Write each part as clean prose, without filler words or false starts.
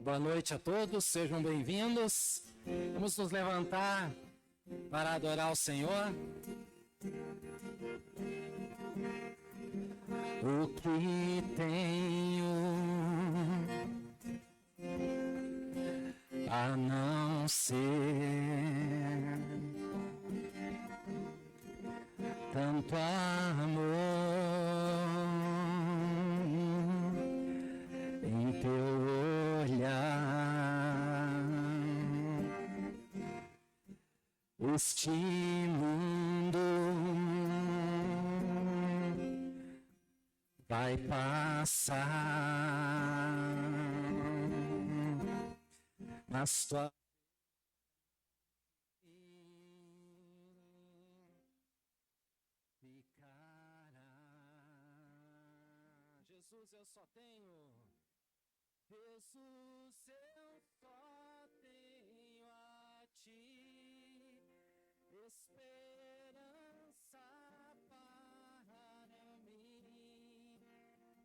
Boa noite a todos, sejam bem-vindos. Vamos nos levantar para adorar o Senhor. O que tenho a não ser tanto amor em teu olhar? Este mundo vai passar, mas tua ficará. Jesus, eu só tenho. Jesus, eu só tenho a ti, esperança para mim.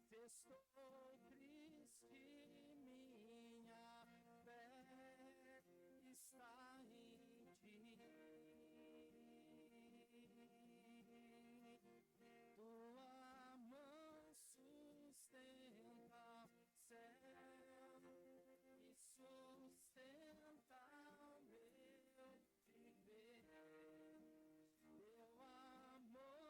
Se estou triste, minha fé está em ti. Tua mão sustenta o céu e sustenta o meu viver. Teu amor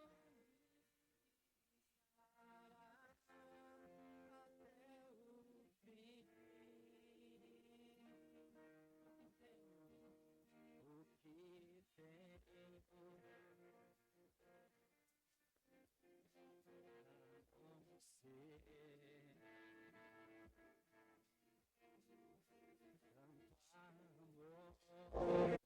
me guiará até o fim. O que tenho a não ser tanto amor.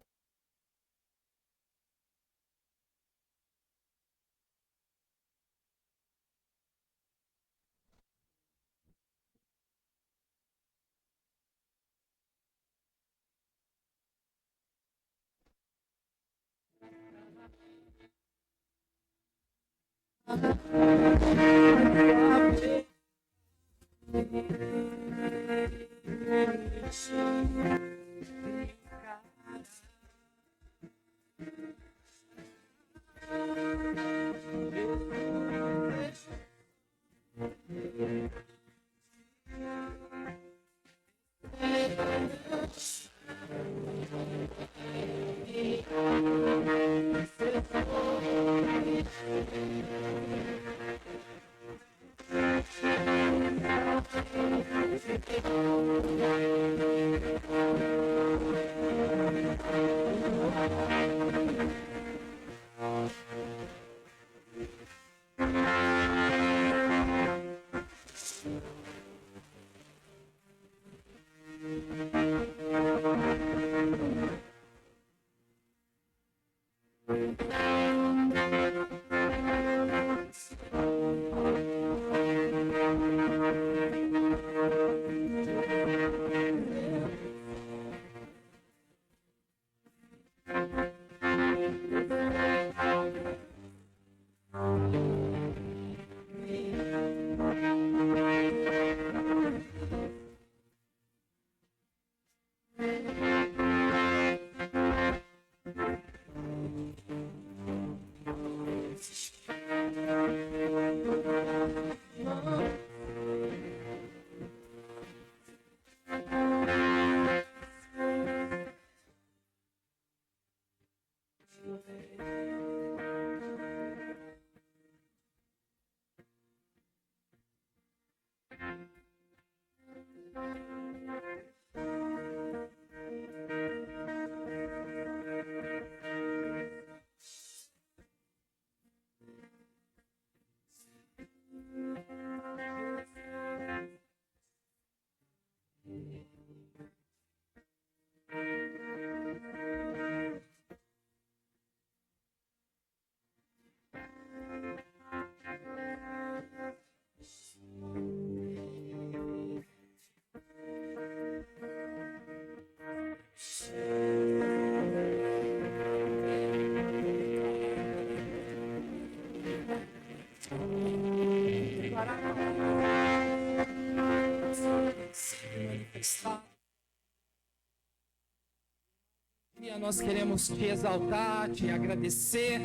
nós queremos te exaltar, te agradecer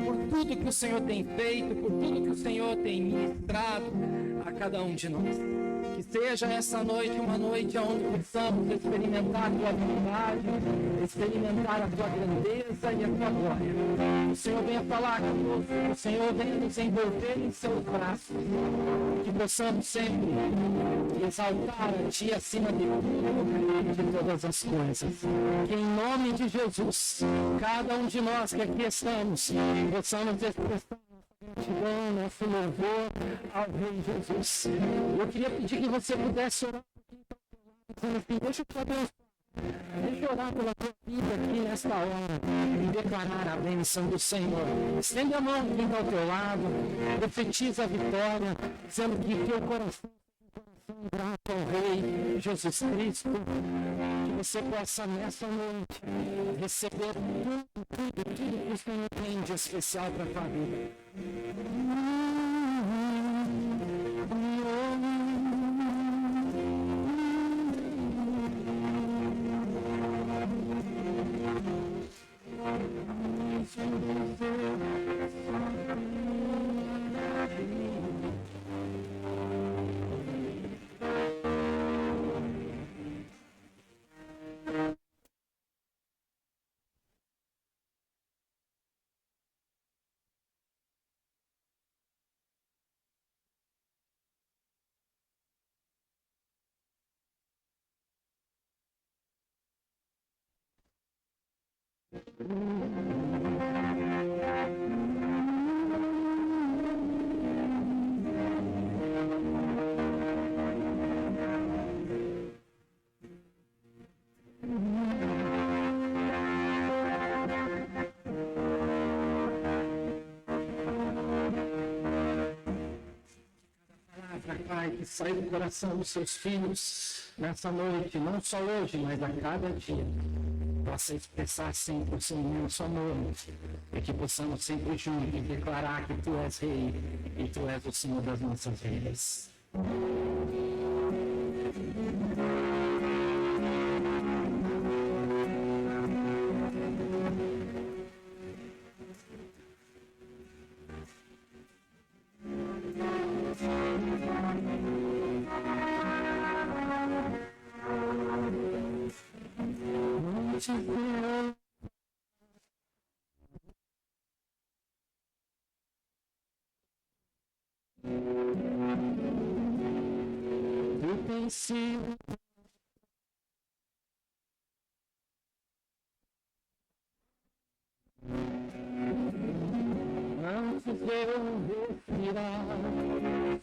por tudo que o Senhor tem feito, por tudo que o Senhor tem ministrado a cada um de nós. Que seja essa noite uma noite onde possamos experimentar a tua bondade, experimentar a tua grandeza e a tua glória. O Senhor venha falar conosco, o Senhor venha nos envolver em seus braços, que possamos sempre exaltar a ti acima de tudo e de todas as coisas. Que em nome de Jesus, cada um de nós que aqui estamos, possamos expressar gratidão, nosso louvor ao Rei Jesus. Eu queria pedir que você pudesse orar dizendo assim: deixa eu abençoar, deixa eu orar pela tua vida aqui nesta hora e declarar a bênção do Senhor. Estende a mão quem está ao teu lado, profetiza a vitória, dizendo que teu coração grato ao Rei Jesus Cristo, que você possa nessa noite receber tudo que o Senhor tem de especial para a tua vida. Pai, que sai do coração dos seus filhos nessa noite, não só hoje, mas a cada dia, possa expressar sempre o seu imenso amor, e que possamos sempre juntos declarar que Tu és Rei e Tu és o Senhor das nossas vidas. Tu tens sido antes de eu respirar,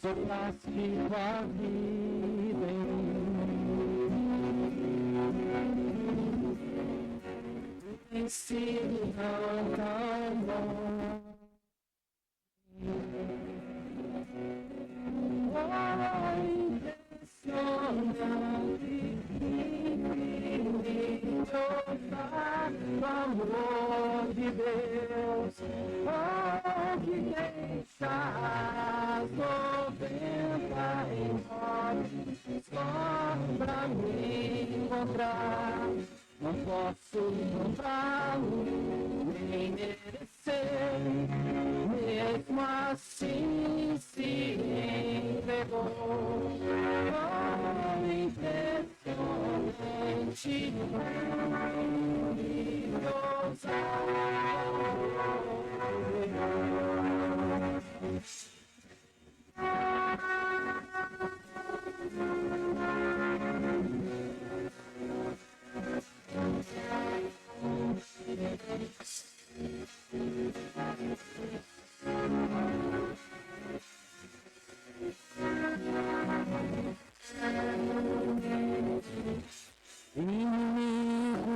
sopraste tua vida em mim. Tu tens sido tão bom. O amor de Deus, oh, que deixa as 90 em só pra me encontrar. Não posso encontrá-lo nem merecer, mesmo assim se entregou. Oh, impressionante, gloriosa. Inimigo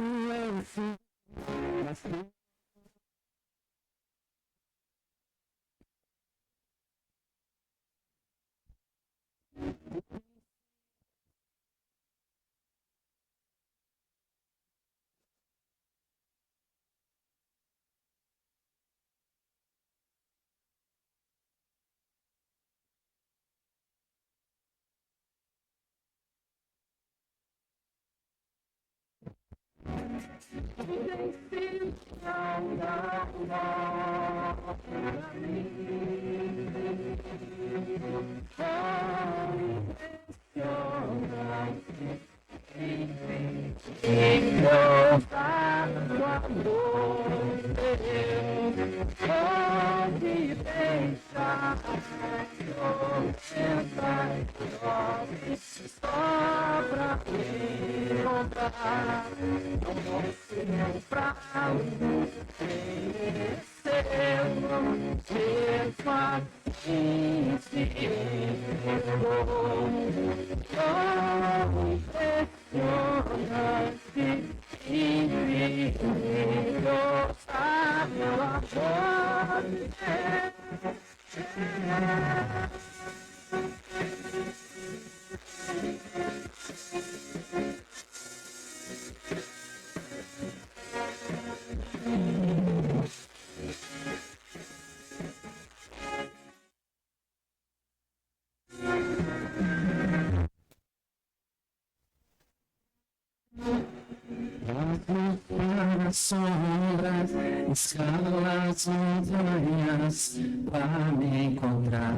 Sombras, escala as montanhas para me encontrar.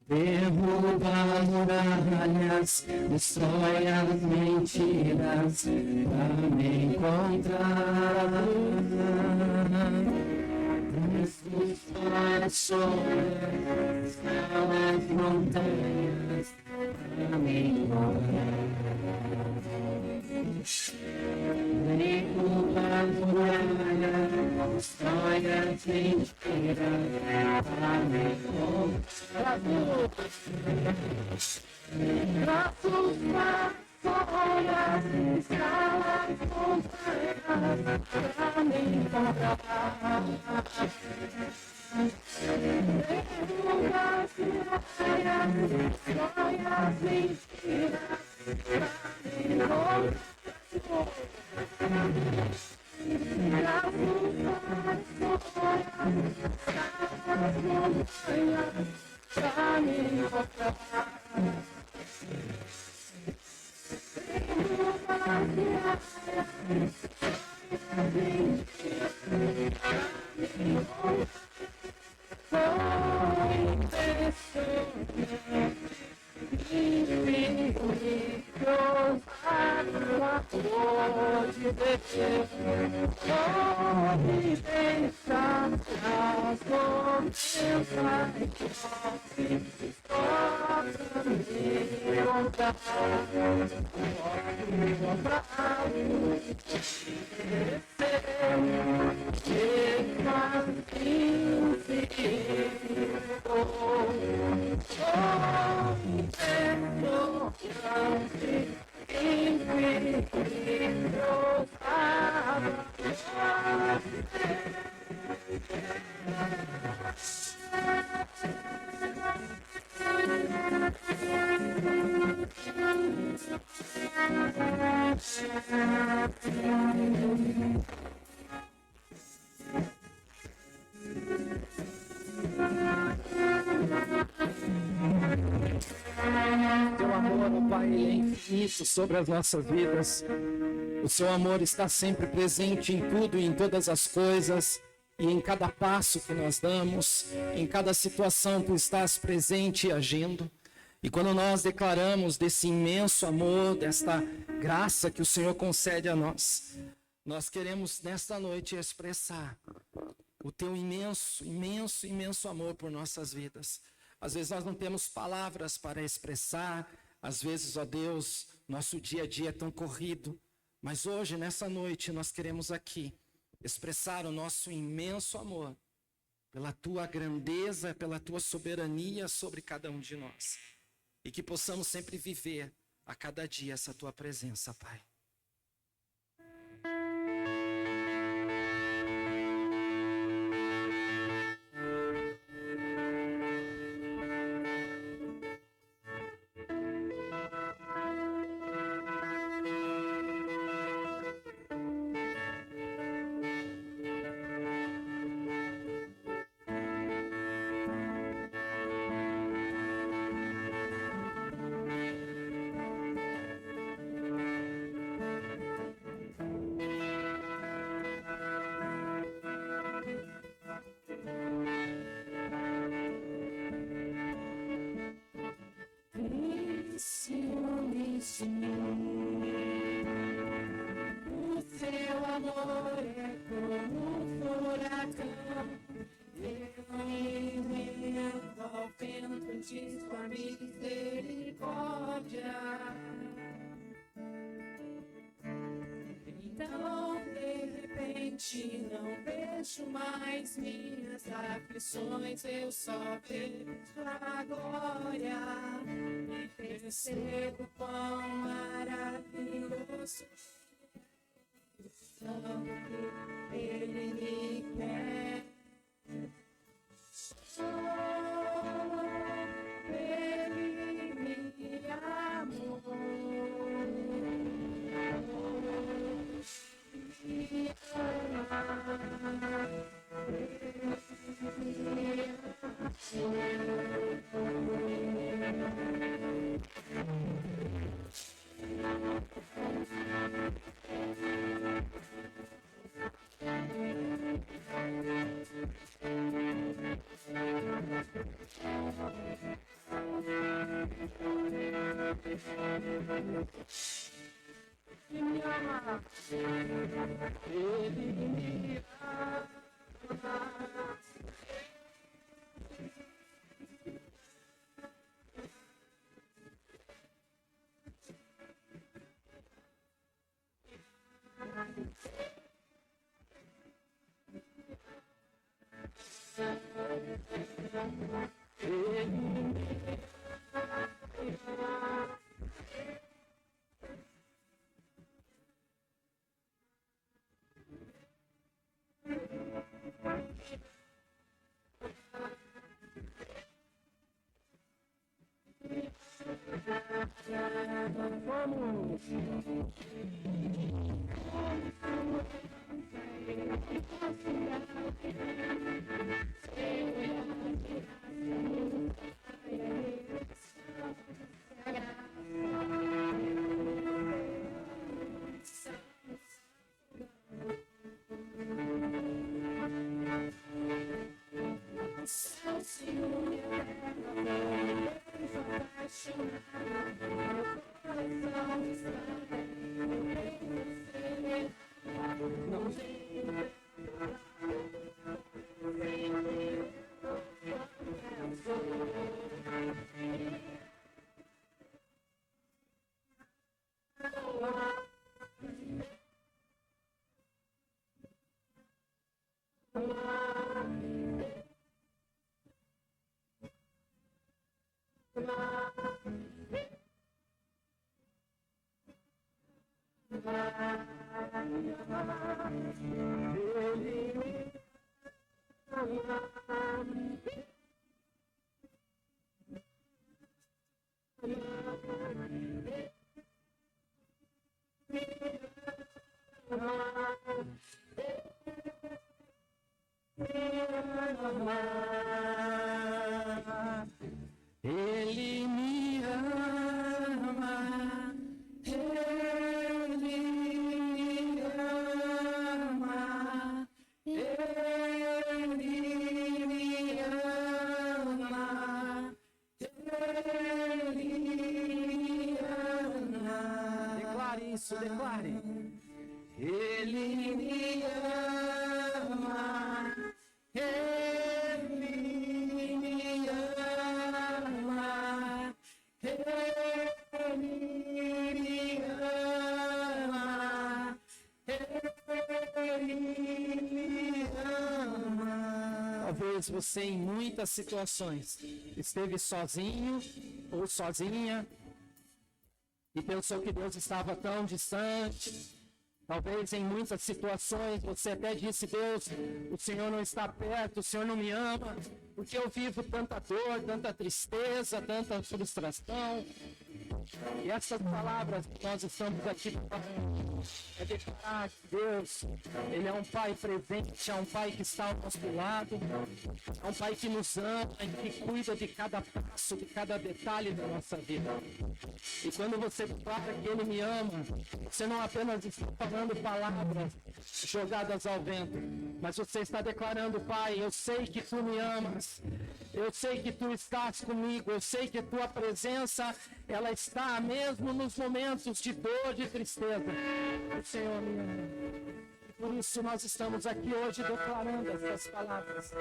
Derruba muralhas, destrói as mentiras para me encontrar. Desfruta as sombras, escala as montanhas para me encontrar. Derruba muralhas, destrói as mentiras para me encontrar. Braços nas folhas, escala as montanhas para me encontrar. Derruba as muralhas, destrói as mentiras para me encontrar. Teu amor, ó Pai, ele é infinito sobre as nossas vidas. O seu amor está sempre presente em tudo e em todas as coisas, e em cada passo que nós damos, em cada situação tu estás presente e agindo. E quando nós declaramos desse imenso amor, desta graça que o Senhor concede a nós, nós queremos nesta noite expressar o teu imenso, imenso, imenso amor por nossas vidas. Às vezes nós não temos palavras para expressar, às vezes, ó Deus, nosso dia a dia é tão corrido, mas hoje, nessa noite, nós queremos aqui expressar o nosso imenso amor pela tua grandeza, pela tua soberania sobre cada um de nós. E que possamos sempre viver a cada dia essa tua presença, Pai. amor é como um furacão. Eu invento ao vento de sua misericórdia. Então, de repente, não vejo mais minhas aflições, eu só vejo a glória e percebo quão maravilhoso que Ele me quer. Ele me amou. Ele me ama, Ele me ama, Ele me ama, Ele me ama. Declare isso, declare. Ele me ama, Ele me ama, Ele me ama, Ele me ama. Talvez você em muitas situações esteve sozinho ou sozinha e pensou que Deus estava tão distante. Talvez em muitas situações você até disse: Deus, o Senhor não está perto, o Senhor não me ama, porque eu vivo tanta dor, tanta tristeza, tanta frustração. E essas palavras que nós estamos aqui falando é declarar que Deus, Ele é um Pai presente, é um Pai que está ao nosso lado, é um Pai que nos ama e que cuida de cada passo, de cada detalhe da nossa vida. E quando você declara que Ele me ama, você não apenas está falando palavras jogadas ao vento, mas você está declarando: Pai, eu sei que Tu me amas, eu sei que Tu estás comigo, eu sei que Tua presença, ela está mesmo nos momentos de dor, de tristeza. O Senhor me ama. por isso nós estamos aqui hoje declarando essas palavras,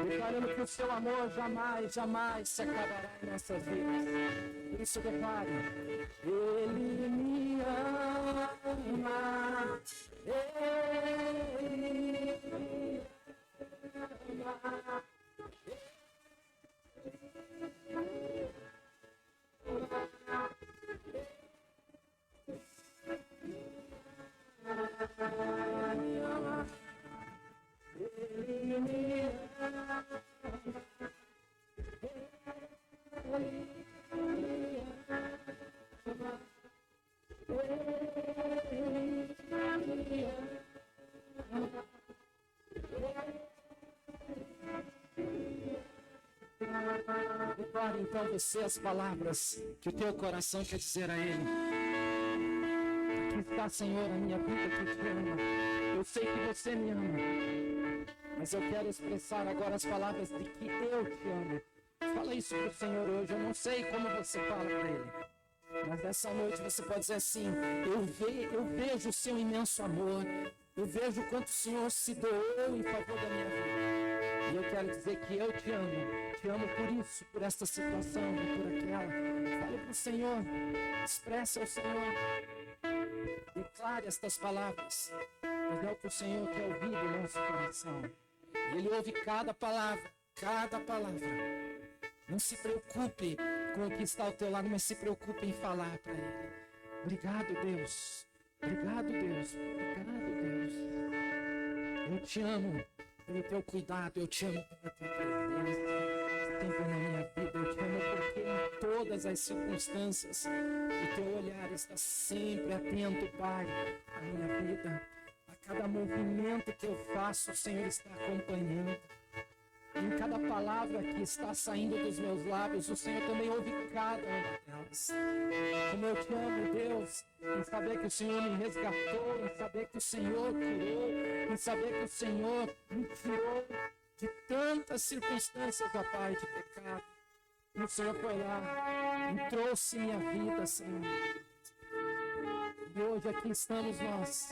declarando que o seu amor jamais, jamais se acabará em nossas vidas. Por isso declare: Ele me ama, Ele me ama. Declare então você as palavras que o teu coração quer dizer a Ele. Aqui está, Senhor, a minha vida que te ama. Eu sei que você me ama, mas eu quero expressar agora as palavras de que eu te amo. Fala isso para o Senhor hoje. Eu não sei como você fala para Ele, mas nessa noite você pode dizer assim: eu vejo o seu imenso amor, eu vejo o quanto o Senhor se doou em favor da minha vida. E eu quero dizer que eu te amo por isso, por esta situação e por aquela. Fale para o Senhor, expresse ao Senhor, declare estas palavras, mas é o que o Senhor quer ouvir do nosso coração. E Ele ouve cada palavra, cada palavra. Não se preocupe com o que está ao teu lado, mas se preocupe em falar para Ele. Obrigado, Deus. Obrigado, Deus. Obrigado, Deus. Eu te amo pelo teu cuidado, eu te amo pela tua presença sempre na minha vida. Eu te amo porque em todas as circunstâncias o teu olhar está sempre atento, Pai, à minha vida. A cada movimento que eu faço, o Senhor está acompanhando. Em cada palavra que está saindo dos meus lábios, o Senhor também ouve cada uma delas. Como eu te amo, Deus, em saber que o Senhor me resgatou, em saber que o Senhor curou, em saber que o Senhor me tirou de tantas circunstâncias, ó Pai, de pecado. E o Senhor foi lá e trouxe minha vida, Senhor. E hoje aqui estamos nós,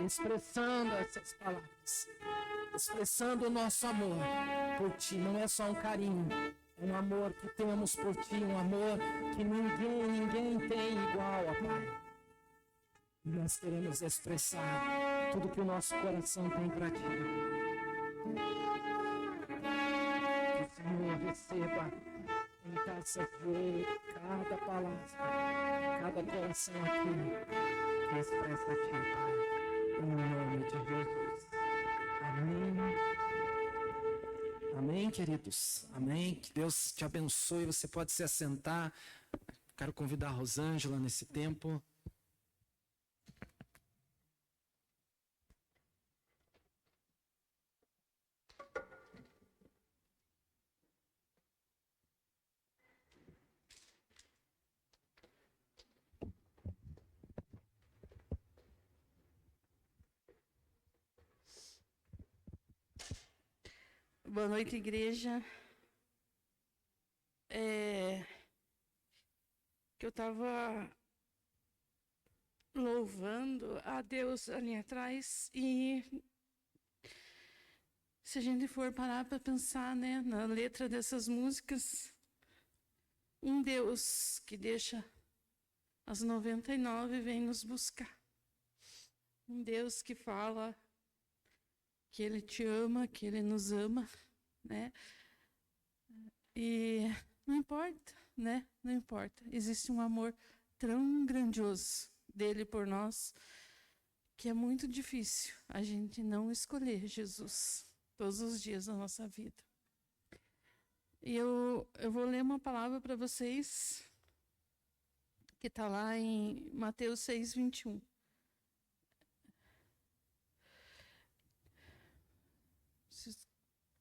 expressando essas palavras, expressando o nosso amor por Ti. Não é só um carinho, é um amor que temos por Ti, um amor que ninguém tem igual, ó Pai. E nós queremos expressar tudo que o nosso coração tem para Ti. Que o Senhor receba em taças de ouro cada palavra, cada coração aqui que expressa a Ti, Pai. Em nome de Jesus. Amém. Amém, queridos. Amém. Que Deus te abençoe. Você pode se assentar. Quero convidar a Rosângela nesse tempo. Boa noite, igreja. Que eu estava louvando a Deus ali atrás e se a gente for parar para pensar, né, na letra dessas músicas, um Deus que deixa as 99 e vem nos buscar. Um Deus que fala que Ele te ama, que Ele nos ama, né? E não importa, né? Não importa. Existe um amor tão grandioso dele por nós que é muito difícil a gente não escolher Jesus todos os dias da nossa vida. E eu vou ler uma palavra para vocês que está lá em Mateus 6:21.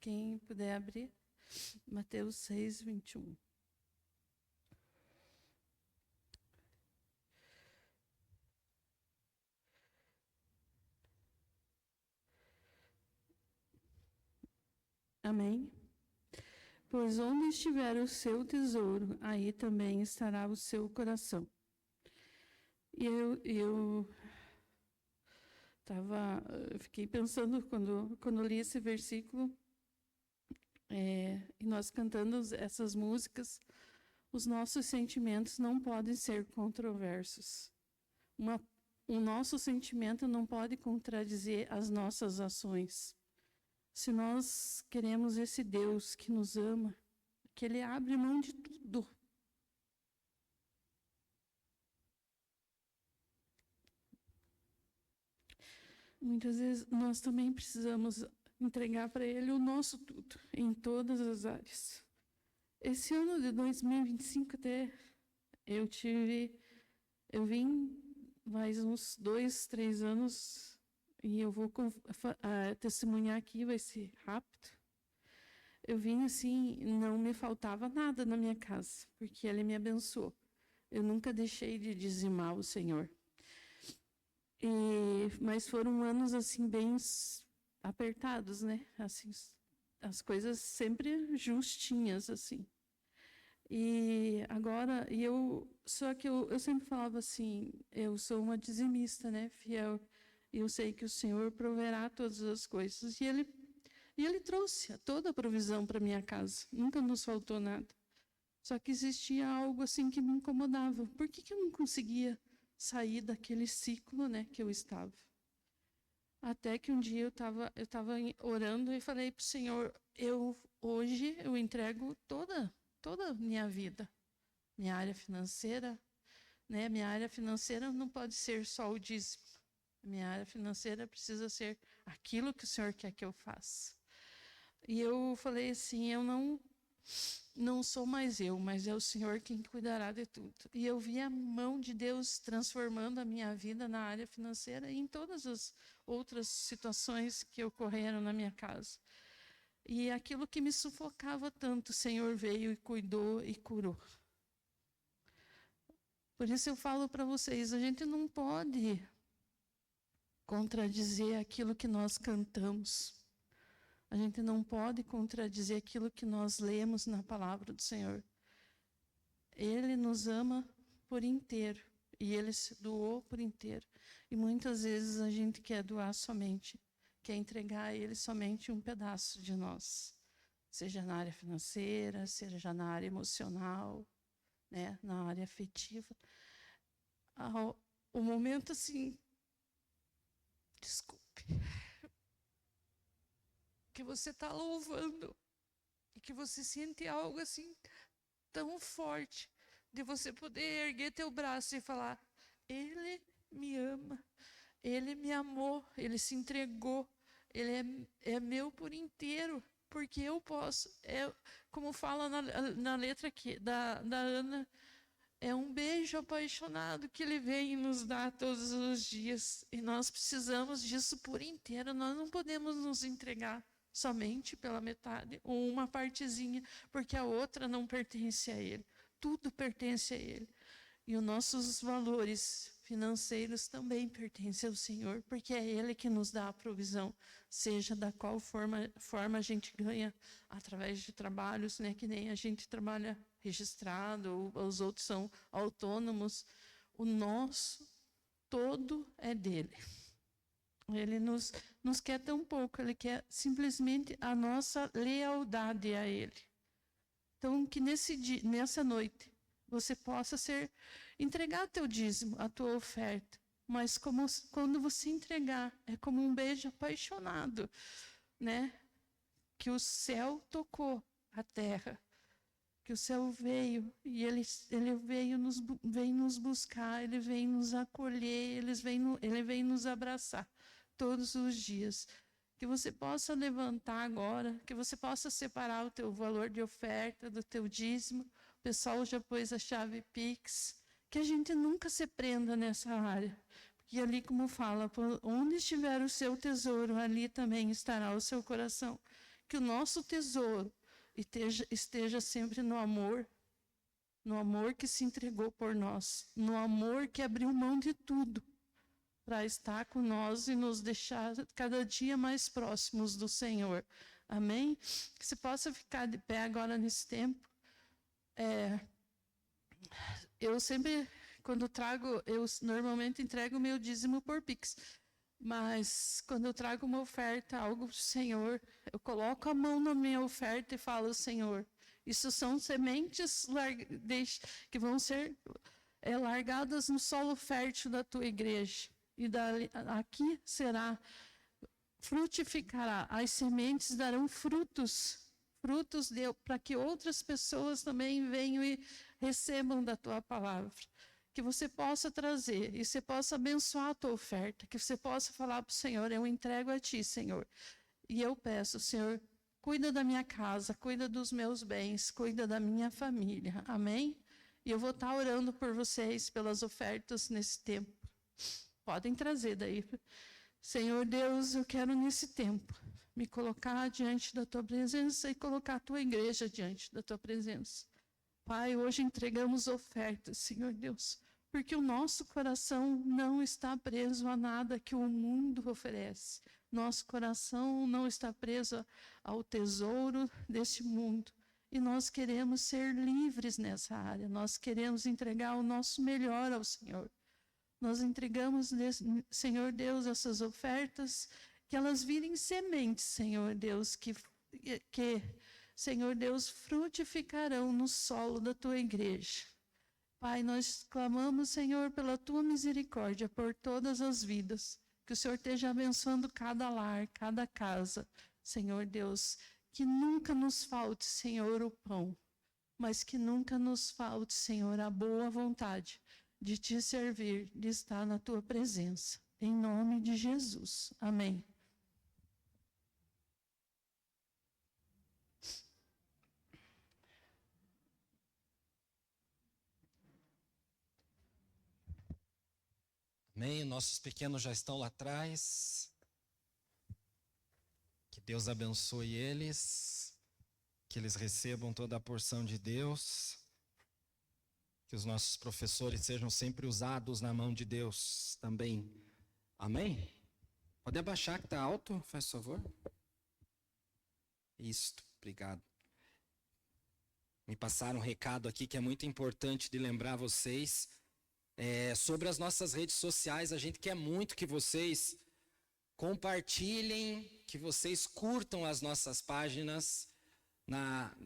Quem puder abrir, Mateus 6:21. Amém? Pois onde estiver o seu tesouro, aí também estará o seu coração. E eu Eu fiquei pensando quando li esse versículo, e nós cantando essas músicas, os nossos sentimentos não podem ser controversos. O nosso sentimento não pode contradizer as nossas ações. Se nós queremos esse Deus que nos ama, que Ele abre mão de tudo. Muitas vezes nós também precisamos entregar para Ele o nosso tudo, em todas as áreas. Esse ano de 2025 até eu vim mais uns 2, 3 anos e eu vou testemunhar aqui, vai ser rápido. Eu vim assim, não me faltava nada na minha casa, porque Ele me abençoou. Eu nunca deixei de dizimar o Senhor. Mas foram anos assim bem apertados, né? Assim, as coisas sempre justinhas assim. Só que eu sempre falava assim, eu sou uma dizimista, né, fiel. E eu sei que o Senhor proverá todas as coisas. E ele trouxe toda a provisão para minha casa. Nunca nos faltou nada. Só que existia algo assim que me incomodava. Por que eu não conseguia sair daquele ciclo, né, que eu estava? Até que um dia eu estava orando e falei para o Senhor, hoje eu entrego toda a minha vida, minha área financeira, né? Minha área financeira não pode ser só o dízimo. Minha área financeira precisa ser aquilo que o Senhor quer que eu faça. E eu falei assim, eu não sou mais eu, mas é o Senhor quem cuidará de tudo. E eu vi a mão de Deus transformando a minha vida na área financeira e em todas as outras situações que ocorreram na minha casa. E aquilo que me sufocava tanto, o Senhor veio e cuidou e curou. Por isso eu falo para vocês, a gente não pode contradizer aquilo que nós cantamos. A gente não pode contradizer aquilo que nós lemos na palavra do Senhor. Ele nos ama por inteiro e Ele se doou por inteiro. E muitas vezes a gente quer doar somente, quer entregar a Ele somente um pedaço de nós. Seja na área financeira, seja na área emocional, né, na área afetiva. O momento assim, desculpe, que você está louvando e que você sente algo assim tão forte de você poder erguer teu braço e falar, Ele me ama, Ele me amou, Ele se entregou, Ele é meu por inteiro, porque eu posso. Como fala na letra aqui da Ana, é um beijo apaixonado que Ele vem nos dar todos os dias. E nós precisamos disso por inteiro. Nós não podemos nos entregar somente pela metade, ou uma partezinha, porque a outra não pertence a Ele. Tudo pertence a Ele. E os nossos valores financeiros também pertencem ao Senhor, porque é Ele que nos dá a provisão, seja da qual forma a gente ganha, através de trabalhos, né, que nem a gente trabalha registrado, ou os outros são autônomos. O nosso todo é dele. Ele nos quer tão pouco, Ele quer simplesmente a nossa lealdade a Ele. Então, que nessa noite, você possa entregar teu dízimo, a tua oferta. Mas quando você entregar, é como um beijo apaixonado, né? Que o céu tocou a terra. Que o céu veio e ele vem nos buscar, Ele vem nos acolher, Ele vem nos abraçar todos os dias. Que você possa levantar agora, que você possa separar o teu valor de oferta, do teu dízimo. O pessoal já pôs a chave Pix. Que a gente nunca se prenda nessa área. Porque ali, como fala, onde estiver o seu tesouro, ali também estará o seu coração. Que o nosso tesouro esteja sempre no amor que se entregou por nós, no amor que abriu mão de tudo para estar com nós e nos deixar cada dia mais próximos do Senhor. Amém? Que você possa ficar de pé agora nesse tempo. Eu sempre, quando eu normalmente entrego o meu dízimo por Pix. Mas quando eu trago uma oferta, algo para o Senhor, eu coloco a mão na minha oferta e falo, Senhor, isso são sementes que vão ser largadas no solo fértil da tua igreja. E aqui frutificará, as sementes darão frutos para que outras pessoas também venham e recebam da tua palavra. Que você possa trazer, e você possa abençoar a tua oferta, que você possa falar para o Senhor, eu entrego a ti, Senhor. E eu peço, Senhor, cuida da minha casa, cuida dos meus bens, cuida da minha família. Amém? E eu vou estar orando por vocês, pelas ofertas nesse tempo. Podem trazer daí. Senhor Deus, eu quero nesse tempo me colocar diante da tua presença e colocar a tua igreja diante da tua presença. Pai, hoje entregamos ofertas, Senhor Deus, porque o nosso coração não está preso a nada que o mundo oferece. Nosso coração não está preso ao tesouro deste mundo. E nós queremos ser livres nessa área. Nós queremos entregar o nosso melhor ao Senhor. Nós entregamos, Senhor Deus, essas ofertas, que elas virem sementes, Senhor Deus, que Senhor Deus, frutificarão no solo da tua igreja. Pai, nós clamamos, Senhor, pela tua misericórdia por todas as vidas. Que o Senhor esteja abençoando cada lar, cada casa. Senhor Deus, que nunca nos falte, Senhor, o pão, mas que nunca nos falte, Senhor, a boa vontade de te servir, de estar na tua presença. Em nome de Jesus. Amém. Amém. Nossos pequenos já estão lá atrás. Que Deus abençoe eles. Que eles recebam toda a porção de Deus. Que os nossos professores sejam sempre usados na mão de Deus também. Amém? Pode abaixar que está alto, faz favor. Isso, obrigado. Me passaram um recado aqui que é muito importante de lembrar vocês. Sobre as nossas redes sociais, a gente quer muito que vocês compartilhem, que vocês curtam as nossas páginas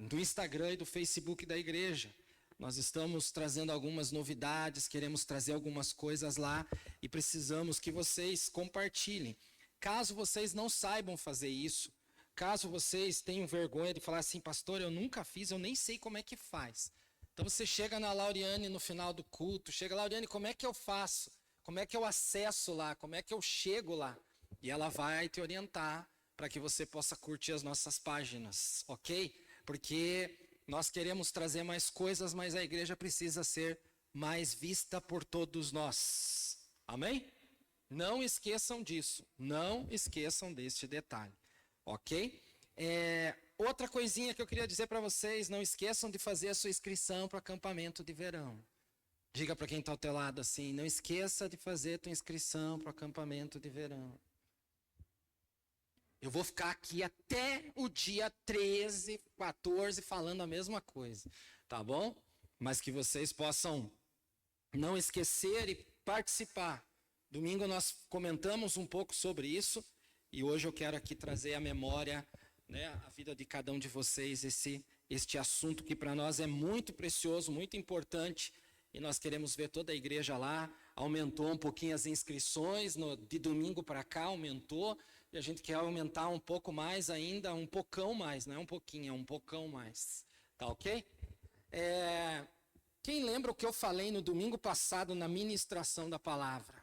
do Instagram e do Facebook da igreja. Nós estamos trazendo algumas novidades, queremos trazer algumas coisas lá e precisamos que vocês compartilhem. Caso vocês não saibam fazer isso, caso vocês tenham vergonha de falar assim, pastor, eu nunca fiz, eu nem sei como é que faz. Então você chega na Lauriane no final do culto, chega, Lauriane, como é que eu faço? Como é que eu acesso lá? Como é que eu chego lá? E ela vai te orientar para que você possa curtir as nossas páginas, ok? Porque nós queremos trazer mais coisas, mas a igreja precisa ser mais vista por todos nós. Amém? Não esqueçam disso. Não esqueçam deste detalhe. Ok? Outra coisinha que eu queria dizer para vocês, não esqueçam de fazer a sua inscrição para o acampamento de verão. Diga para quem está ao teu lado assim, não esqueça de fazer a tua inscrição para o acampamento de verão. Eu vou ficar aqui até o dia 13, 14 falando a mesma coisa, tá bom? Mas que vocês possam não esquecer e participar. Domingo nós comentamos um pouco sobre isso e hoje eu quero aqui trazer à memória, né, a vida de cada um de vocês, este assunto que para nós é muito precioso, muito importante e nós queremos ver toda a igreja lá. Aumentou um pouquinho as inscrições, de domingo para cá aumentou. E a gente quer aumentar um pouco mais ainda, um pocão mais, não é um pouquinho, é um pocão mais. Tá ok? Quem lembra o que eu falei no domingo passado na ministração da palavra?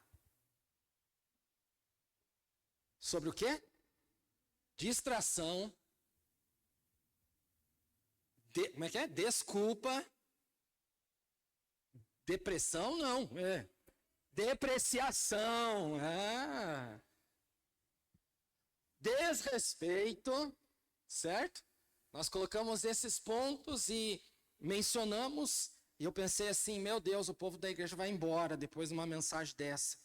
Sobre o quê? Distração. Como é que é? Desculpa. Depressão, não. Depreciação. Desrespeito, certo? Nós colocamos esses pontos e mencionamos, e eu pensei assim, meu Deus, o povo da igreja vai embora depois de uma mensagem dessa.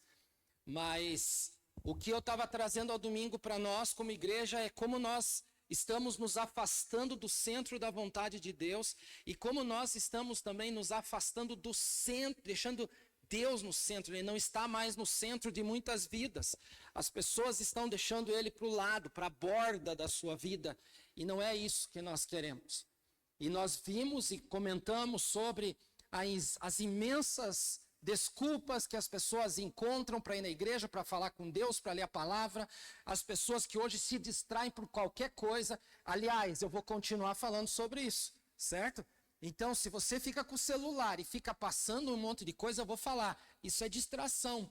Mas o que eu estava trazendo ao domingo para nós como igreja é como nós estamos nos afastando do centro da vontade de Deus e como nós estamos também nos afastando do centro, deixando Deus no centro, ele não está mais no centro de muitas vidas. As pessoas estão deixando ele para o lado, para a borda da sua vida, e não é isso que nós queremos. E nós vimos e comentamos sobre as imensas desculpas que as pessoas encontram para ir na igreja, para falar com Deus, para ler a palavra, as pessoas que hoje se distraem por qualquer coisa. Aliás, eu vou continuar falando sobre isso, certo? Então, se você fica com o celular e fica passando um monte de coisa, eu vou falar, isso é distração.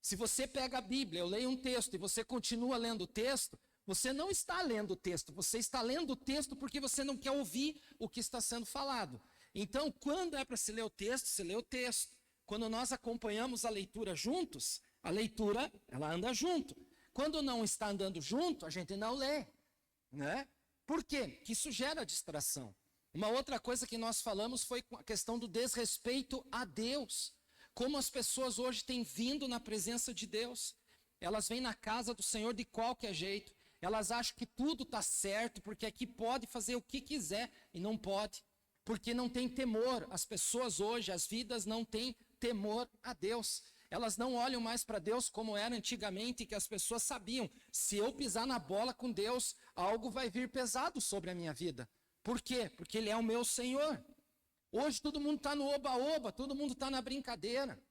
Se você pega a Bíblia, eu leio um texto e você continua lendo o texto, você não está lendo o texto, você está lendo o texto porque você não quer ouvir o que está sendo falado. Então, quando é para se ler o texto, se lê o texto. Quando nós acompanhamos a leitura juntos, a leitura, ela anda junto. Quando não está andando junto, a gente não lê, né? Por quê? Porque isso gera distração. Uma outra coisa que nós falamos foi a questão do desrespeito a Deus. Como as pessoas hoje têm vindo na presença de Deus. Elas vêm na casa do Senhor de qualquer jeito. Elas acham que tudo está certo, porque aqui pode fazer o que quiser e não pode. Porque não tem temor. As pessoas hoje, as vidas não têm temor a Deus. Elas não olham mais para Deus como era antigamente, que as pessoas sabiam, se eu pisar na bola com Deus, algo vai vir pesado sobre a minha vida. Por quê? Porque Ele é o meu Senhor. Hoje todo mundo está no oba-oba, todo mundo está na brincadeira.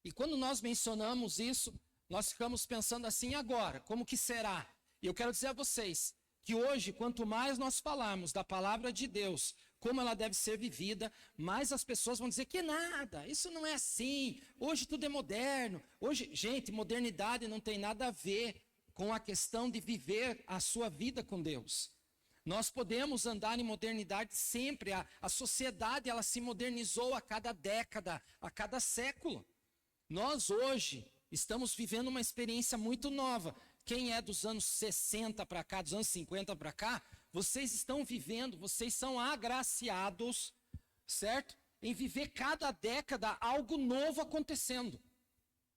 E quando nós mencionamos isso, nós ficamos pensando assim, agora, como que será? E eu quero dizer a vocês, que hoje, quanto mais nós falarmos da palavra de Deus, como ela deve ser vivida, mais as pessoas vão dizer que nada, isso não é assim, hoje tudo é moderno. Hoje, gente, modernidade não tem nada a ver com a questão de viver a sua vida com Deus. Nós podemos andar em modernidade sempre, a sociedade ela se modernizou a cada década, a cada século. Nós hoje estamos vivendo uma experiência muito nova. Quem é dos anos 60 para cá, dos anos 50 para cá, vocês estão vivendo, vocês são agraciados, certo? Em viver cada década algo novo acontecendo.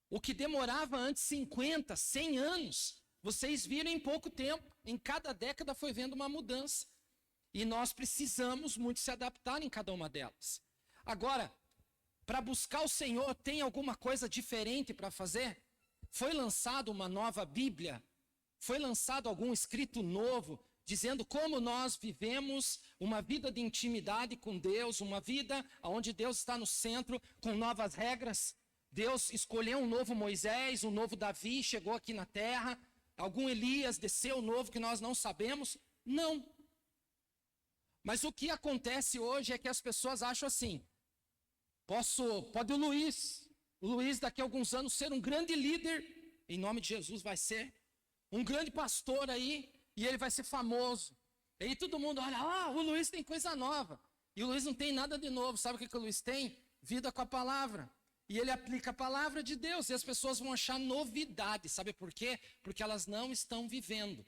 O que demorava antes 50, 100 anos, vocês viram em pouco tempo. Em cada década foi vendo uma mudança. E nós precisamos muito se adaptar em cada uma delas. Agora, para buscar o Senhor, tem alguma coisa diferente para fazer? Foi lançado uma nova Bíblia? Foi lançado algum escrito novo, dizendo como nós vivemos uma vida de intimidade com Deus, uma vida onde Deus está no centro, com novas regras? Deus escolheu um novo Moisés, um novo Davi, chegou aqui na terra. Algum Elias desceu novo que nós não sabemos? Não. Mas o que acontece hoje é que as pessoas acham assim, pode o Luiz daqui a alguns anos ser um grande líder, em nome de Jesus vai ser, um grande pastor aí, e ele vai ser famoso. E aí todo mundo olha, o Luiz tem coisa nova. E o Luiz não tem nada de novo, sabe o que o Luiz tem? Vida com a palavra. E ele aplica a palavra de Deus, e as pessoas vão achar novidade, sabe por quê? Porque elas não estão vivendo.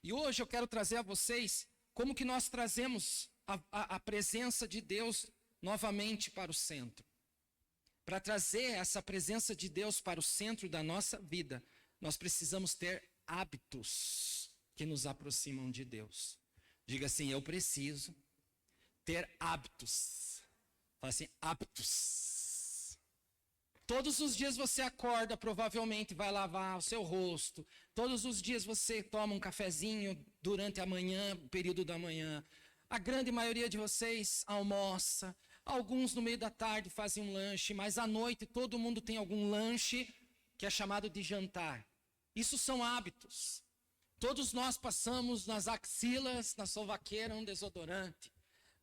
E hoje eu quero trazer a vocês como que nós trazemos a presença de Deus novamente para o centro. Para trazer essa presença de Deus para o centro da nossa vida, nós precisamos ter hábitos que nos aproximam de Deus. Diga assim, eu preciso ter hábitos. Fala assim, hábitos. Todos os dias você acorda, provavelmente vai lavar o seu rosto. Todos os dias você toma um cafezinho durante a manhã, o período da manhã. A grande maioria de vocês almoça. Alguns no meio da tarde fazem um lanche, mas à noite todo mundo tem algum lanche que é chamado de jantar. Isso são hábitos. Todos nós passamos nas axilas, na sovaqueira, um desodorante.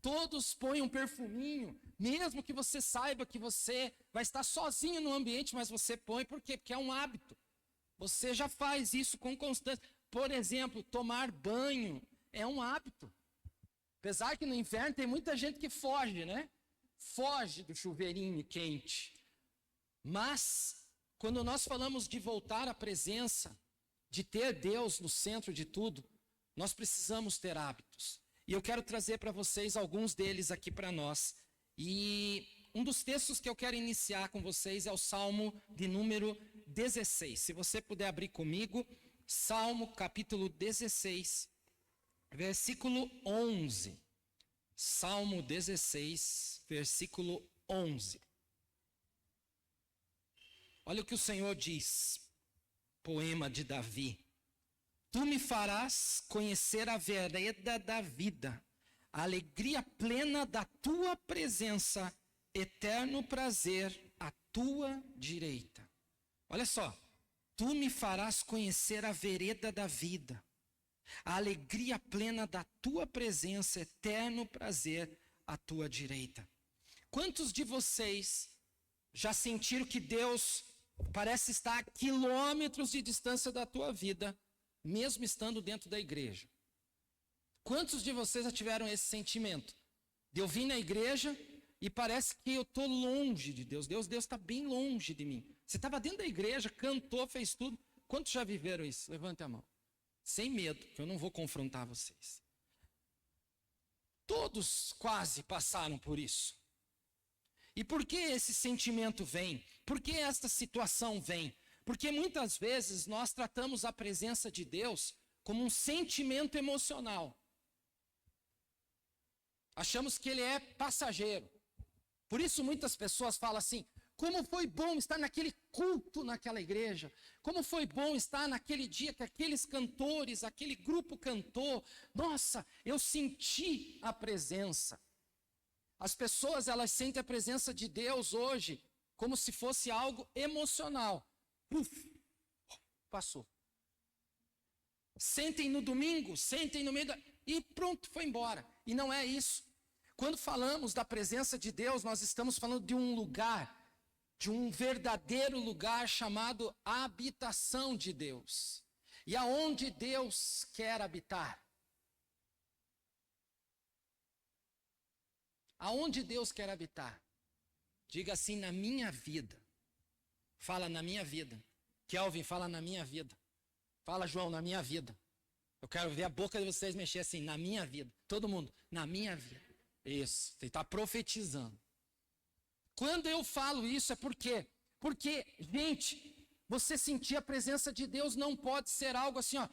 Todos põem um perfuminho, mesmo que você saiba que você vai estar sozinho no ambiente, mas você põe, por quê? Porque é um hábito. Você já faz isso com constância. Por exemplo, tomar banho é um hábito. Apesar que no inverno tem muita gente que foge, né? Foge do chuveirinho quente. Mas, quando nós falamos de voltar à presença, de ter Deus no centro de tudo, nós precisamos ter hábitos. E eu quero trazer para vocês alguns deles aqui para nós. E um dos textos que eu quero iniciar com vocês é o Salmo de número 16. Se você puder abrir comigo, Salmo capítulo 16, versículo 11. Salmo 16, versículo 11. Olha o que o Senhor diz, poema de Davi. Tu me farás conhecer a vereda da vida, a alegria plena da tua presença, eterno prazer à tua direita. Olha só, tu me farás conhecer a vereda da vida, a alegria plena da tua presença, eterno prazer à tua direita. Quantos de vocês já sentiram que Deus parece estar a quilômetros de distância da tua vida, mesmo estando dentro da igreja? Quantos de vocês já tiveram esse sentimento? De eu vir na igreja e parece que eu estou longe de Deus. Deus está bem longe de mim. Você estava dentro da igreja, cantou, fez tudo. Quantos já viveram isso? Levante a mão. Sem medo, que eu não vou confrontar vocês. Todos quase passaram por isso. E por que esse sentimento vem? Por que esta situação vem? Porque muitas vezes nós tratamos a presença de Deus como um sentimento emocional. Achamos que ele é passageiro. Por isso muitas pessoas falam assim: como foi bom estar naquele culto naquela igreja. Como foi bom estar naquele dia que aqueles cantores, aquele grupo cantou. Nossa, eu senti a presença. As pessoas, elas sentem a presença de Deus hoje como se fosse algo emocional. Puf, passou. Sentem no domingo, sentem no meio e pronto, foi embora. E não é isso. Quando falamos da presença de Deus, nós estamos falando de um lugar, de um verdadeiro lugar chamado habitação de Deus. E aonde Deus quer habitar? Aonde Deus quer habitar? Diga assim: na minha vida. Fala: na minha vida. Kelvin, fala: na minha vida. Fala, João: na minha vida. Eu quero ver a boca de vocês mexer assim: na minha vida. Todo mundo: na minha vida. Isso, você está profetizando. Quando eu falo isso é por quê? Porque, gente, você sentir a presença de Deus não pode ser algo assim, ó.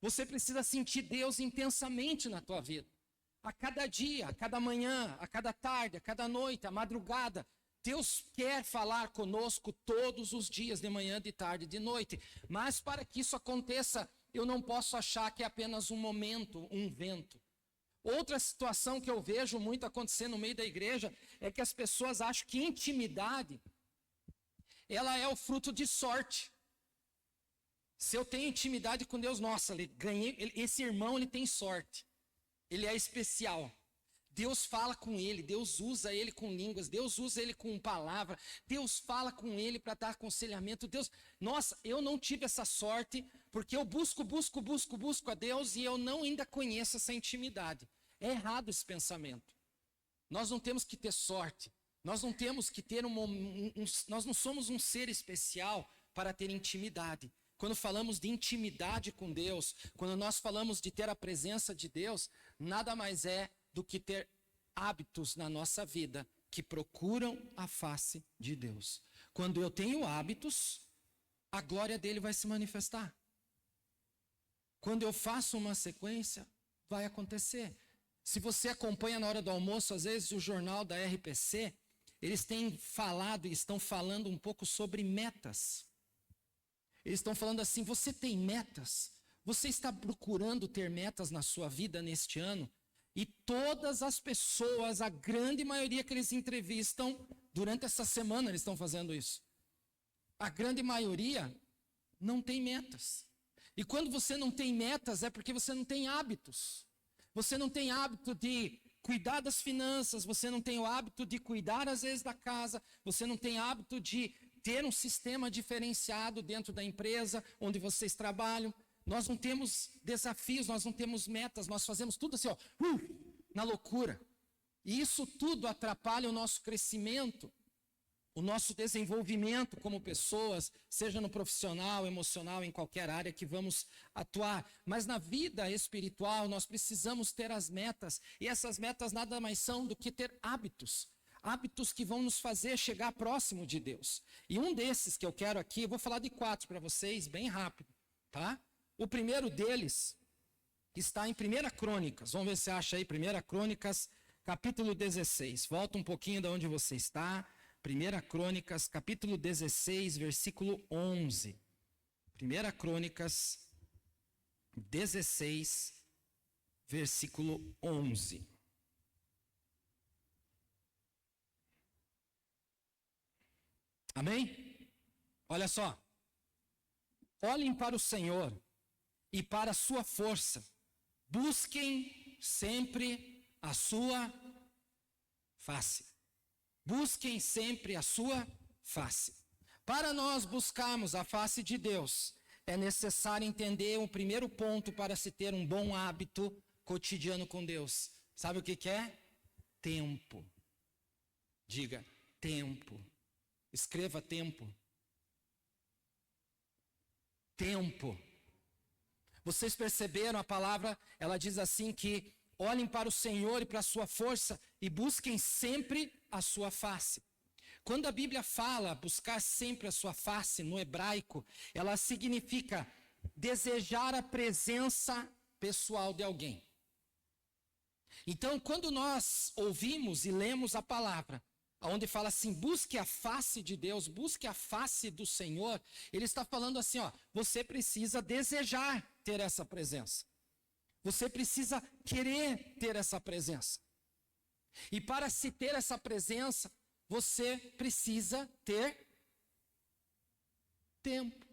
Você precisa sentir Deus intensamente na tua vida. A cada dia, a cada manhã, a cada tarde, a cada noite, a madrugada. Deus quer falar conosco todos os dias, de manhã, de tarde, de noite. Mas para que isso aconteça, eu não posso achar que é apenas um momento, um vento. Outra situação que eu vejo muito acontecer no meio da igreja é que as pessoas acham que intimidade, ela é o fruto de sorte. Se eu tenho intimidade com Deus, nossa, esse irmão ele tem sorte, ele é especial. Deus fala com ele, Deus usa ele com línguas, Deus usa ele com palavra, Deus fala com ele para dar aconselhamento. Deus, nossa, eu não tive essa sorte, porque eu busco a Deus e eu não ainda conheço essa intimidade. É errado esse pensamento. Nós não temos que ter sorte, nós não temos que ter nós não somos um ser especial para ter intimidade. Quando falamos de intimidade com Deus, quando nós falamos de ter a presença de Deus, nada mais é do que ter hábitos na nossa vida que procuram a face de Deus. Quando eu tenho hábitos, a glória dele vai se manifestar. Quando eu faço uma sequência, vai acontecer. Se você acompanha na hora do almoço, às vezes o jornal da RPC, eles têm falado e estão falando um pouco sobre metas. Eles estão falando assim: você tem metas? Você está procurando ter metas na sua vida neste ano? E todas as pessoas, a grande maioria que eles entrevistam, durante essa semana eles estão fazendo isso. A grande maioria não tem metas. E quando você não tem metas é porque você não tem hábitos. Você não tem hábito de cuidar das finanças, você não tem o hábito de cuidar às vezes da casa, você não tem hábito de ter um sistema diferenciado dentro da empresa onde vocês trabalham. Nós não temos desafios, nós não temos metas, nós fazemos tudo assim, ó, na loucura. E isso tudo atrapalha o nosso crescimento, o nosso desenvolvimento como pessoas, seja no profissional, emocional, em qualquer área que vamos atuar. Mas na vida espiritual nós precisamos ter as metas, e essas metas nada mais são do que ter hábitos. Hábitos que vão nos fazer chegar próximo de Deus. E um desses que eu quero aqui, eu vou falar de 4 para vocês, bem rápido, tá? O primeiro deles está em 1 Crônicas. Vamos ver se acha aí 1 Crônicas, capítulo 16. Volta um pouquinho de onde você está. 1 Crônicas, capítulo 16, versículo 11. 1 Crônicas 16, versículo 11. Amém? Olha só. Olhem para o Senhor e para a sua força. Busquem sempre a sua face. Busquem sempre a sua face. Para nós buscarmos a face de Deus, é necessário entender o primeiro ponto para se ter um bom hábito cotidiano com Deus. Sabe o que é? Tempo. Diga, tempo. Escreva tempo. Tempo. Vocês perceberam a palavra? Ela diz assim que olhem para o Senhor e para a sua força e busquem sempre a sua face. Quando a Bíblia fala buscar sempre a sua face no hebraico, ela significa desejar a presença pessoal de alguém. Então, quando nós ouvimos e lemos a palavra, onde fala assim, busque a face de Deus, busque a face do Senhor, ele está falando assim, ó, você precisa desejar ter essa presença. Você precisa querer ter essa presença. E para se ter essa presença, você precisa ter tempo.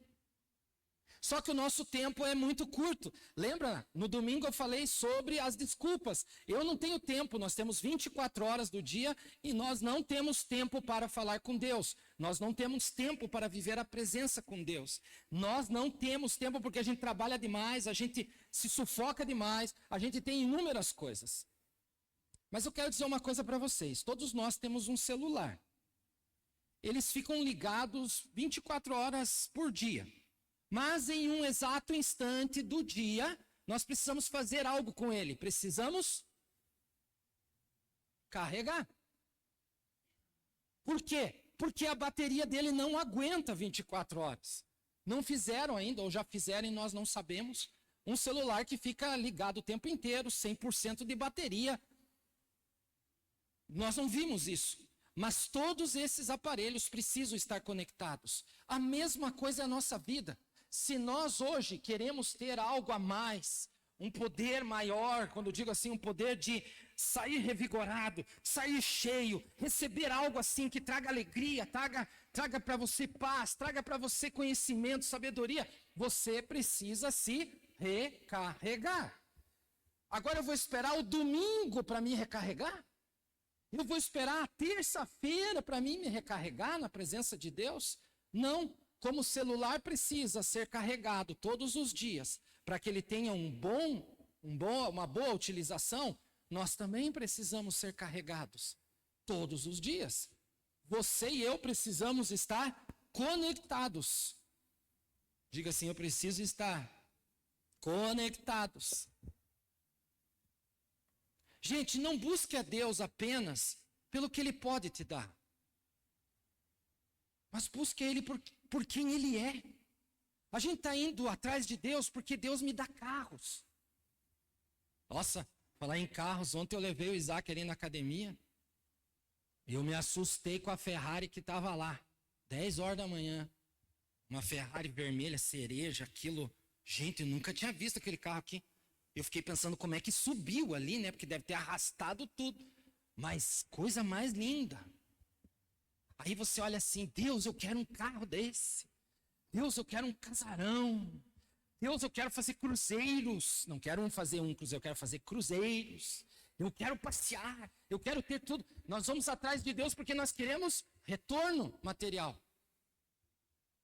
Só que o nosso tempo é muito curto. Lembra? No domingo eu falei sobre as desculpas. Eu não tenho tempo, nós temos 24 horas do dia e nós não temos tempo para falar com Deus. Nós não temos tempo para viver a presença com Deus. Nós não temos tempo porque a gente trabalha demais, a gente se sufoca demais, a gente tem inúmeras coisas. Mas eu quero dizer uma coisa para vocês. Todos nós temos um celular. Eles ficam ligados 24 horas por dia. Mas em um exato instante do dia, nós precisamos fazer algo com ele. Precisamos carregar. Por quê? Porque a bateria dele não aguenta 24 horas. Não fizeram ainda, ou já fizeram e nós não sabemos, um celular que fica ligado o tempo inteiro, 100% de bateria. Nós não vimos isso. Mas todos esses aparelhos precisam estar conectados. A mesma coisa é a nossa vida. Se nós hoje queremos ter algo a mais, um poder maior, quando eu digo assim, um poder de sair revigorado, sair cheio, receber algo assim que traga alegria, traga para você paz, traga para você conhecimento, sabedoria, você precisa se recarregar. Agora eu vou esperar o domingo para me recarregar? Eu vou esperar a terça-feira para mim me recarregar na presença de Deus? Não. Como o celular precisa ser carregado todos os dias para que ele tenha uma boa utilização, nós também precisamos ser carregados todos os dias. Você e eu precisamos estar conectados. Diga assim, eu preciso estar conectados. Gente, não busque a Deus apenas pelo que Ele pode te dar. Mas busque Ele por quem Ele é. A gente está indo atrás de Deus porque Deus me dá carros. Nossa, falar em carros, ontem eu levei o Isaac ali na academia. E eu me assustei com a Ferrari que estava lá. 10 horas da manhã. Uma Ferrari vermelha, cereja, aquilo. Gente, eu nunca tinha visto aquele carro aqui. Eu fiquei pensando como é que subiu ali, né? Porque deve ter arrastado tudo. Mas coisa mais linda. Aí você olha assim, Deus, eu quero um carro desse. Deus, eu quero um casarão. Deus, eu quero fazer cruzeiros. Não quero fazer um cruzeiro, eu quero fazer cruzeiros. Eu quero passear, eu quero ter tudo. Nós vamos atrás de Deus porque nós queremos retorno material.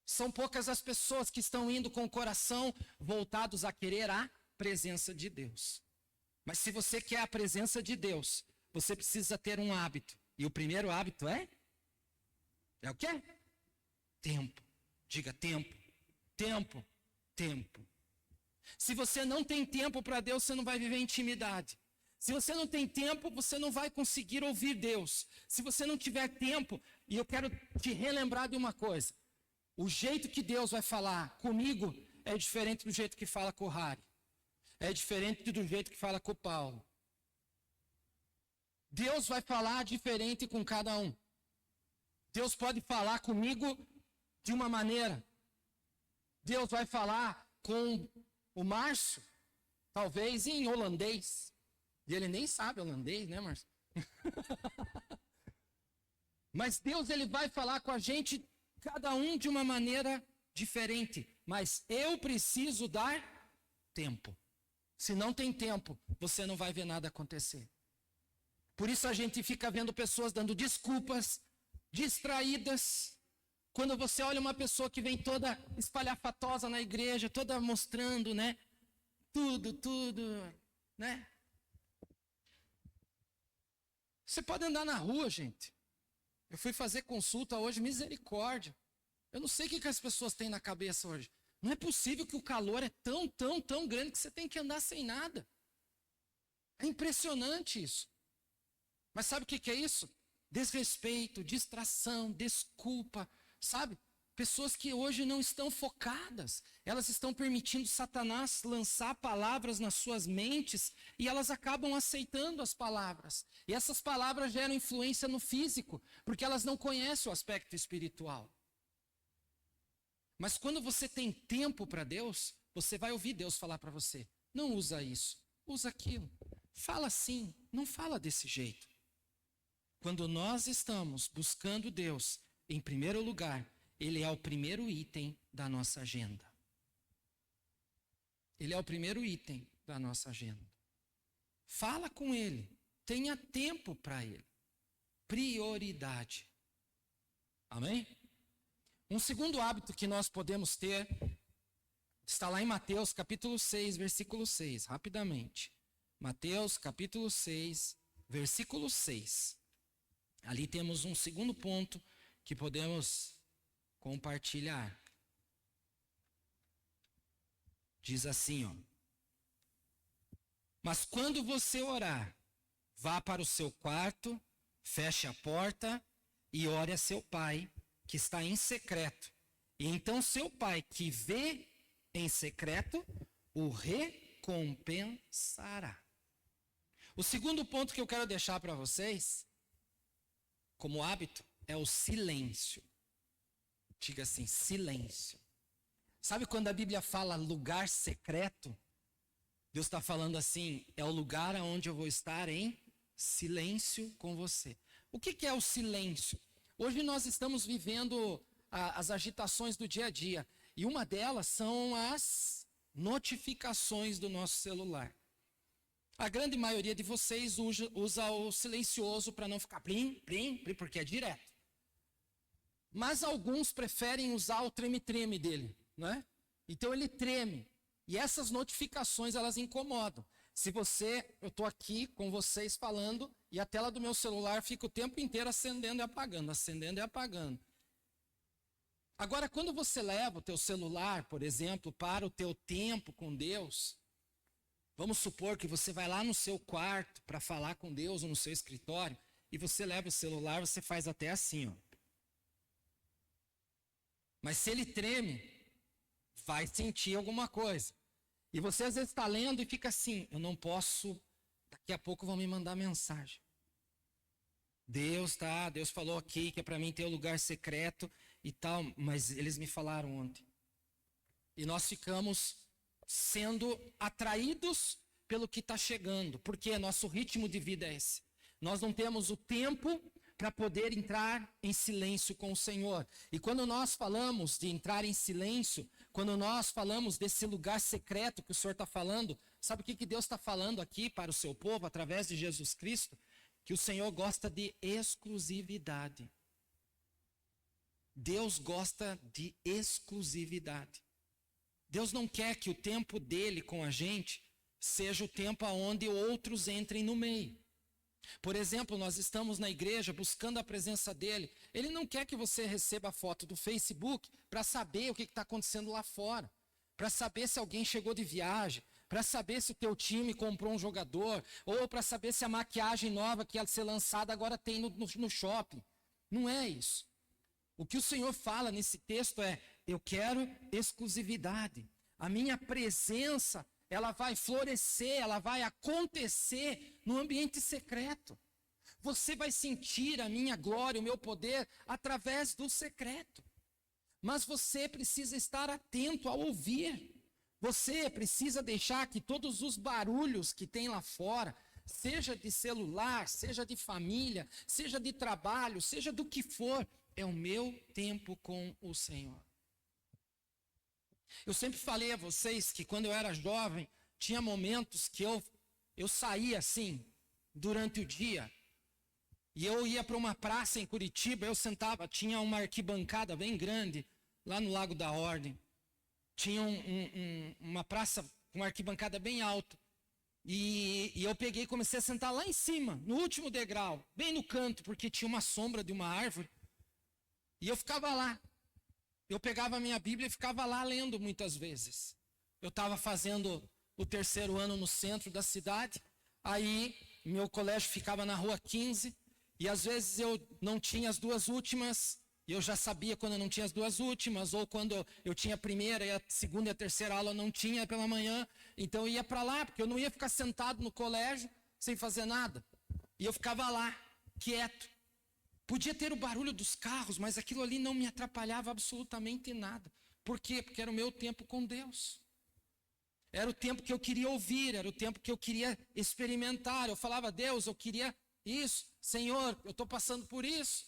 São poucas as pessoas que estão indo com o coração voltados a querer a presença de Deus. Mas se você quer a presença de Deus, você precisa ter um hábito. E o primeiro hábito é o quê? Tempo. Diga tempo. Tempo. Tempo. Se você não tem tempo para Deus, você não vai viver intimidade. Se você não tem tempo, você não vai conseguir ouvir Deus. Se você não tiver tempo, e eu quero te relembrar de uma coisa. O jeito que Deus vai falar comigo é diferente do jeito que fala com o Harry. É diferente do jeito que fala com o Paulo. Deus vai falar diferente com cada um. Deus pode falar comigo de uma maneira. Deus vai falar com o Márcio, talvez em holandês. E ele nem sabe holandês, né, Márcio? Mas Deus, ele vai falar com a gente, cada um de uma maneira diferente. Mas eu preciso dar tempo. Se não tem tempo, você não vai ver nada acontecer. Por isso a gente fica vendo pessoas dando desculpas, distraídas. Quando você olha uma pessoa que vem toda espalhafatosa na igreja, toda mostrando, né? Tudo, né? Você pode andar na rua, gente. Eu fui fazer consulta hoje, misericórdia. Eu não sei o que as pessoas têm na cabeça hoje. Não é possível que o calor é tão grande que você tem que andar sem nada. É impressionante isso. Mas sabe o que é isso? Desrespeito, distração, desculpa, sabe? Pessoas que hoje não estão focadas. Elas estão permitindo Satanás lançar palavras nas suas mentes e elas acabam aceitando as palavras. E essas palavras geram influência no físico, porque elas não conhecem o aspecto espiritual. Mas quando você tem tempo para Deus, você vai ouvir Deus falar para você: não usa isso, usa aquilo. Fala assim, não fala desse jeito. Quando nós estamos buscando Deus, em primeiro lugar, Ele é o primeiro item da nossa agenda. Ele é o primeiro item da nossa agenda. Fala com Ele, tenha tempo para Ele. Prioridade. Amém? Um segundo hábito que nós podemos ter está lá em Mateus capítulo 6, versículo 6, rapidamente. Mateus capítulo 6, versículo 6. Ali temos um segundo ponto que podemos compartilhar. Diz assim, ó: mas quando você orar, vá para o seu quarto, feche a porta e ore a seu pai, que está em secreto. E então seu pai, que vê em secreto, o recompensará. O segundo ponto que eu quero deixar para vocês, como hábito, é o silêncio. Diga assim, silêncio. Sabe quando a Bíblia fala lugar secreto? Deus está falando assim, é o lugar onde eu vou estar em silêncio com você. O que é o silêncio? Hoje nós estamos vivendo as agitações do dia a dia. E uma delas são as notificações do nosso celular. A grande maioria de vocês usa o silencioso para não ficar plim, plim, plim, porque é direto. Mas alguns preferem usar o treme-treme dele, não é? Então ele treme. E essas notificações, elas incomodam. Eu estou aqui com vocês falando e a tela do meu celular fica o tempo inteiro acendendo e apagando, acendendo e apagando. Agora, quando você leva o teu celular, por exemplo, para o teu tempo com Deus, vamos supor que você vai lá no seu quarto para falar com Deus ou no seu escritório, e você leva o celular, você faz até assim, ó. Mas se ele treme, vai sentir alguma coisa. E você às vezes está lendo e fica assim, eu não posso, daqui a pouco vão me mandar mensagem. Deus falou aqui que é para mim ter um lugar secreto e tal, mas eles me falaram ontem. E nós ficamos sendo atraídos pelo que está chegando, porque nosso ritmo de vida é esse. Nós não temos o tempo para poder entrar em silêncio com o Senhor. E quando nós falamos de entrar em silêncio, quando nós falamos desse lugar secreto que o Senhor está falando, sabe o que Deus está falando aqui para o seu povo, através de Jesus Cristo? Que o Senhor gosta de exclusividade. Deus gosta de exclusividade. Deus não quer que o tempo dele com a gente seja o tempo onde outros entrem no meio. Por exemplo, nós estamos na igreja buscando a presença dele. Ele não quer que você receba a foto do Facebook para saber o que está acontecendo lá fora. Para saber se alguém chegou de viagem. Para saber se o teu time comprou um jogador. Ou para saber se a maquiagem nova que ia ser lançada agora tem no shopping. Não é isso. O que o Senhor fala nesse texto é, eu quero exclusividade. A minha presença, ela vai florescer, ela vai acontecer no ambiente secreto. Você vai sentir a minha glória, o meu poder, através do secreto. Mas você precisa estar atento ao ouvir. Você precisa deixar que todos os barulhos que tem lá fora, seja de celular, seja de família, seja de trabalho, seja do que for, é o meu tempo com o Senhor. Eu sempre falei a vocês que quando eu era jovem, tinha momentos que eu saía assim, durante o dia, e eu ia para uma praça em Curitiba, eu sentava, tinha uma arquibancada bem grande, lá no Lago da Ordem. Tinha uma praça com uma arquibancada bem alta. E eu peguei e comecei a sentar lá em cima, no último degrau, bem no canto, porque tinha uma sombra de uma árvore. E eu ficava lá. Eu pegava a minha Bíblia e ficava lá lendo muitas vezes. Eu estava fazendo o 3º ano no centro da cidade. Aí, meu colégio ficava na Rua 15. E às vezes eu não tinha as 2 últimas. E eu já sabia quando eu não tinha as 2 últimas. Ou quando eu tinha a primeira e a segunda e a terceira aula não tinha pela manhã. Então eu ia para lá, porque eu não ia ficar sentado no colégio sem fazer nada. E eu ficava lá, quieto. Podia ter o barulho dos carros, mas aquilo ali não me atrapalhava absolutamente nada. Por quê? Porque era o meu tempo com Deus. Era o tempo que eu queria ouvir, era o tempo que eu queria experimentar. Eu falava, Deus, eu queria isso. Senhor, eu estou passando por isso.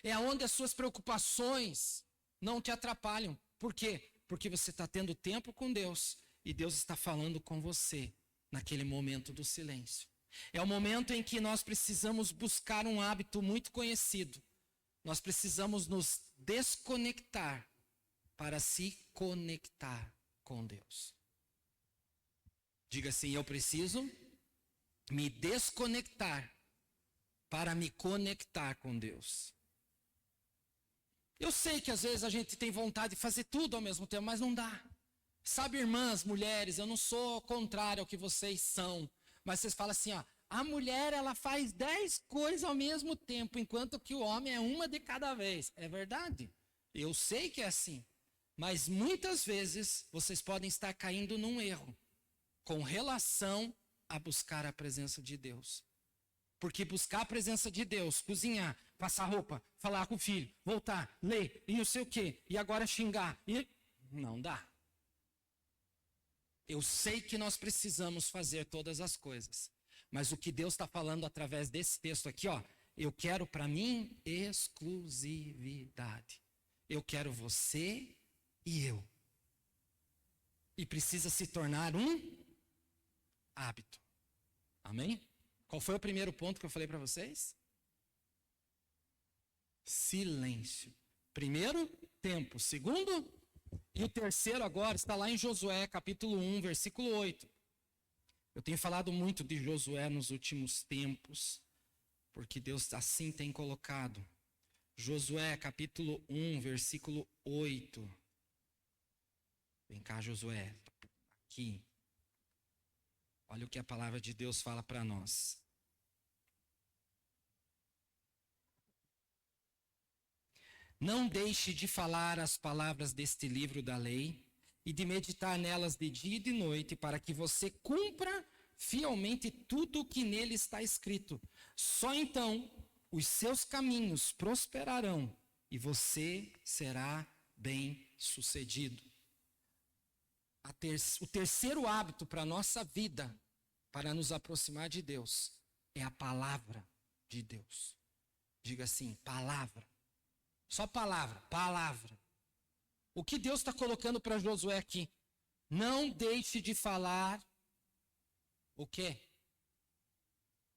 É onde as suas preocupações não te atrapalham. Por quê? Porque você está tendo tempo com Deus e Deus está falando com você naquele momento do silêncio. É o momento em que nós precisamos buscar um hábito muito conhecido. Nós precisamos nos desconectar para se conectar com Deus. Diga assim, eu preciso me desconectar para me conectar com Deus. Eu sei que às vezes a gente tem vontade de fazer tudo ao mesmo tempo, mas não dá. Sabe, irmãs, mulheres, eu não sou contrário ao que vocês são, mas vocês falam assim, ó, a mulher ela faz 10 coisas ao mesmo tempo, enquanto que o homem é uma de cada vez. É verdade, eu sei que é assim, mas muitas vezes vocês podem estar caindo num erro com relação a buscar a presença de Deus. Porque buscar a presença de Deus, cozinhar, passar roupa, falar com o filho, voltar, ler, e não sei o quê, e agora xingar, e não dá. Eu sei que nós precisamos fazer todas as coisas, mas o que Deus está falando através desse texto aqui, ó, eu quero para mim exclusividade. Eu quero você e eu. E precisa se tornar um hábito. Amém? Qual foi o primeiro ponto que eu falei para vocês? Silêncio. Primeiro, tempo. Segundo, e o terceiro agora está lá em Josué, capítulo 1, versículo 8. Eu tenho falado muito de Josué nos últimos tempos, porque Deus assim tem colocado. Josué, capítulo 1, versículo 8. Vem cá, Josué. Aqui. Olha o que a palavra de Deus fala para nós. Não deixe de falar as palavras deste livro da lei e de meditar nelas de dia e de noite, para que você cumpra fielmente tudo o que nele está escrito. Só então os seus caminhos prosperarão e você será bem-sucedido. O terceiro hábito para a nossa vida, para nos aproximar de Deus, é a palavra de Deus. Diga assim, palavra. Só palavra, palavra. O que Deus está colocando para Josué aqui? Não deixe de falar o quê?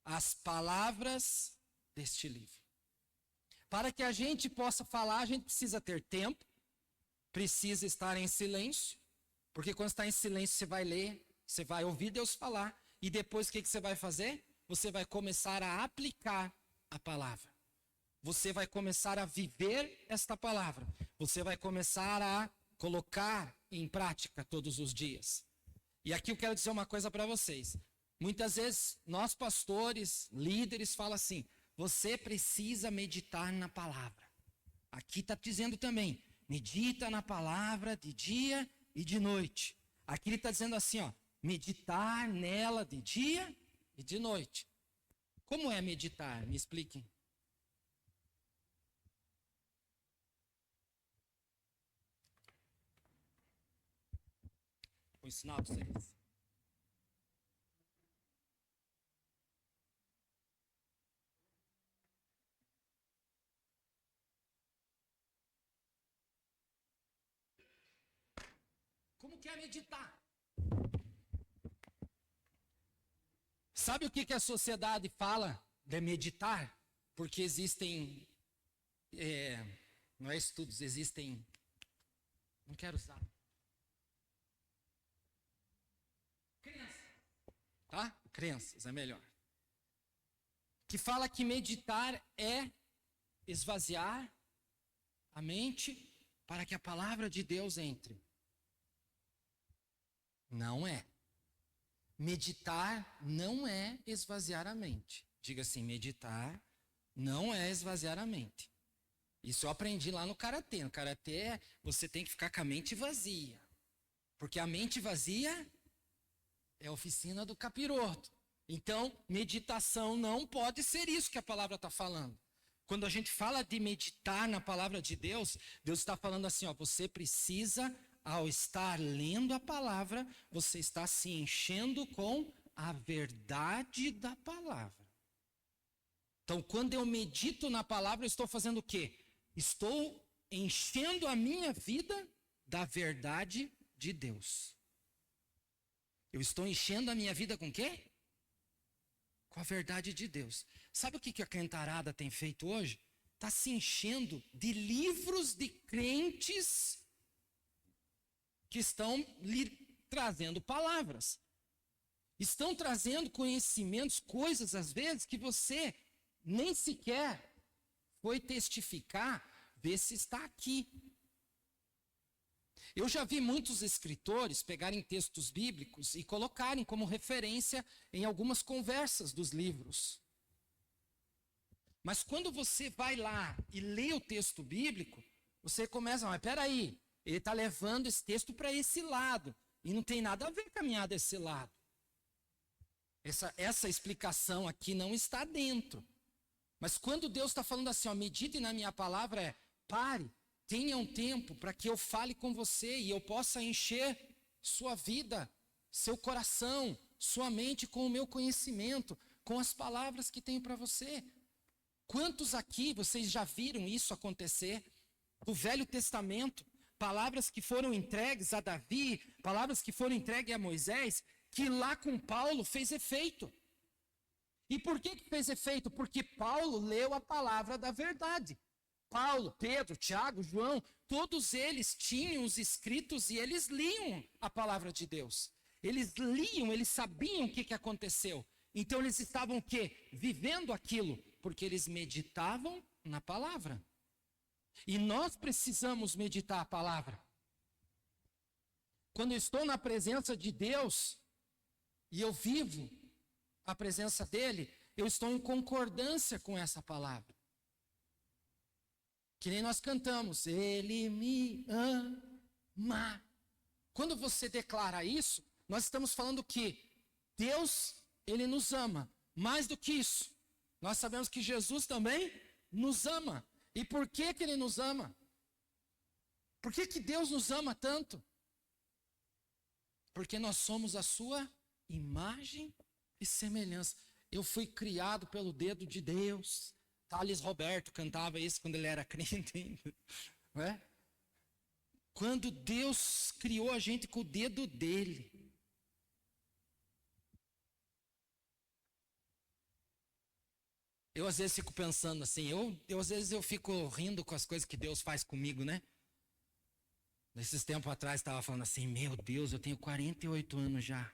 As palavras deste livro. Para que a gente possa falar, a gente precisa ter tempo, precisa estar em silêncio, porque quando está em silêncio você vai ler, você vai ouvir Deus falar, e depois o que você vai fazer? Você vai começar a aplicar a palavra. Você vai começar a viver esta palavra. Você vai começar a colocar em prática todos os dias. E aqui eu quero dizer uma coisa para vocês. Muitas vezes nós pastores, líderes, falam assim, você precisa meditar na palavra. Aqui está dizendo também, medita na palavra de dia e de noite. Aqui ele está dizendo assim, ó, meditar nela de dia e de noite. Como é meditar? Me expliquem. Vou ensinar para vocês. Como que é meditar? Sabe o que a sociedade fala de meditar? Porque existem, não é estudos, existem, não quero usar. Tá? Crenças, é melhor. Que fala que meditar é esvaziar a mente para que a palavra de Deus entre. Não é. Meditar não é esvaziar a mente. Diga assim, meditar não é esvaziar a mente. Isso eu aprendi lá no karatê. No karatê você tem que ficar com a mente vazia. Porque a mente vazia é a oficina do capiroto. Então, meditação não pode ser isso que a palavra está falando. Quando a gente fala de meditar na palavra de Deus, Deus está falando assim, ó, você precisa, ao estar lendo a palavra, você está se enchendo com a verdade da palavra. Então, quando eu medito na palavra, eu estou fazendo o quê? Estou enchendo a minha vida da verdade de Deus. Eu estou enchendo a minha vida com o quê? Com a verdade de Deus. Sabe o que a cantarada tem feito hoje? Está se enchendo de livros de crentes que estão lhe trazendo palavras. Estão trazendo conhecimentos, coisas às vezes que você nem sequer foi testificar, ver se está aqui. Eu já vi muitos escritores pegarem textos bíblicos e colocarem como referência em algumas conversas dos livros. Mas quando você vai lá e lê o texto bíblico, você começa, mas peraí, ele está levando esse texto para esse lado, e não tem nada a ver caminhar desse lado. Essa explicação aqui não está dentro. Mas quando Deus está falando assim, ó, medite na minha palavra, pare, tenha um tempo para que eu fale com você e eu possa encher sua vida, seu coração, sua mente com o meu conhecimento, com as palavras que tenho para você. Quantos aqui vocês já viram isso acontecer? Do Velho Testamento, palavras que foram entregues a Davi, palavras que foram entregues a Moisés, que lá com Paulo fez efeito. E por que fez efeito? Porque Paulo leu a palavra da verdade. Paulo, Pedro, Tiago, João, todos eles tinham os escritos e eles liam a palavra de Deus. Eles liam, eles sabiam o que aconteceu. Então eles estavam o quê? Vivendo aquilo, porque eles meditavam na palavra. E nós precisamos meditar a palavra. Quando eu estou na presença de Deus e eu vivo a presença dele, eu estou em concordância com essa palavra. Que nem nós cantamos, ele me ama. Quando você declara isso, nós estamos falando que Deus, ele nos ama. Mais do que isso, nós sabemos que Jesus também nos ama. E por que ele nos ama? Por que Deus nos ama tanto? Porque nós somos a sua imagem e semelhança. Eu fui criado pelo dedo de Deus. Thales Roberto cantava isso quando ele era crente, não é? Quando Deus criou a gente com o dedo dele. Eu às vezes fico pensando assim, às vezes eu fico rindo com as coisas que Deus faz comigo, né? Nesses tempos atrás estava falando assim, meu Deus, eu tenho 48 anos já.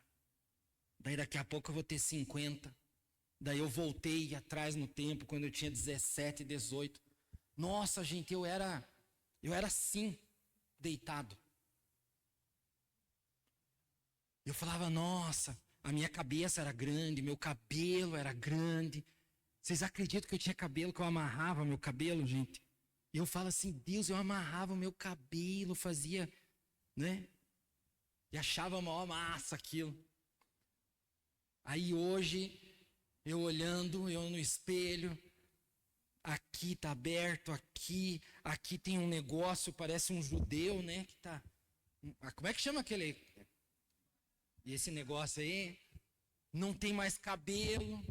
Daí daqui a pouco eu vou ter 50. Daí eu voltei atrás no tempo, quando eu tinha 17, 18. Nossa, gente, eu era assim, deitado. Eu falava, nossa, a minha cabeça era grande, meu cabelo era grande. Vocês acreditam que eu tinha cabelo, que eu amarrava meu cabelo, gente? E eu falo assim, Deus, eu amarrava o meu cabelo, fazia, né? E achava maior massa aquilo. Aí hoje, Eu olhando, eu no espelho, aqui tá aberto, aqui tem um negócio, parece um judeu, né? Que tá. Como é que chama aquele? E esse negócio aí? Não tem mais cabelo.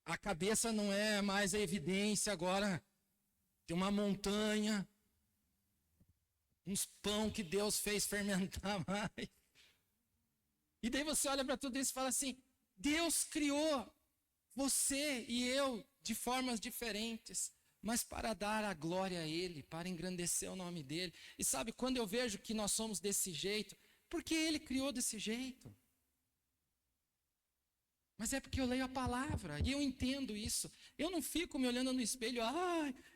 A cabeça não é mais a evidência agora de uma montanha. Uns pão que Deus fez fermentar mais. E daí você olha para tudo isso e fala assim: Deus criou você e eu de formas diferentes, mas para dar a glória a Ele, para engrandecer o nome dEle. E sabe, quando eu vejo que nós somos desse jeito, porque Ele criou desse jeito. Mas é porque eu leio a palavra e eu entendo isso. Eu não fico me olhando no espelho,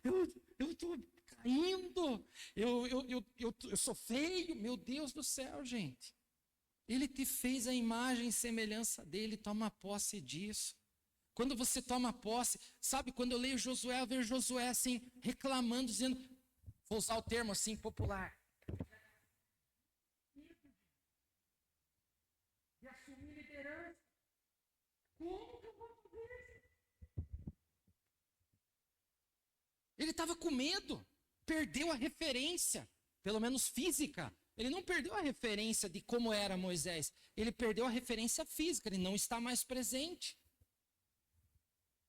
eu estou caindo, eu sou feio. Meu Deus do céu, gente. Ele te fez a imagem e semelhança dele, toma posse disso. Quando você toma posse, sabe, quando eu leio Josué, eu vejo Josué assim, reclamando, dizendo, vou usar o termo assim, popular. E assumir liderança. Como que eu vou fazer? Ele estava com medo, perdeu a referência, pelo menos física. Ele não perdeu a referência de como era Moisés, ele perdeu a referência física, ele não está mais presente.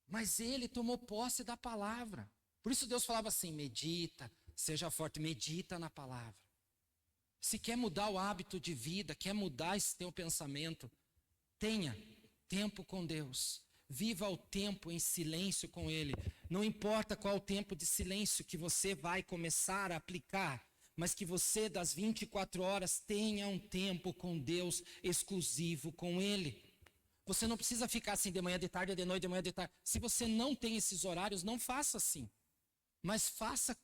Mas ele tomou posse da palavra. Por isso Deus falava assim: medita, seja forte, medita na palavra. Se quer mudar o hábito de vida, quer mudar esse teu pensamento, tenha tempo com Deus. Viva o tempo em silêncio com Ele. Não importa qual o tempo de silêncio que você vai começar a aplicar, mas que você das 24 horas tenha um tempo com Deus exclusivo com Ele. Você não precisa ficar assim de manhã, de tarde, de noite, de manhã, de tarde. Se você não tem esses horários, não faça assim. Mas faça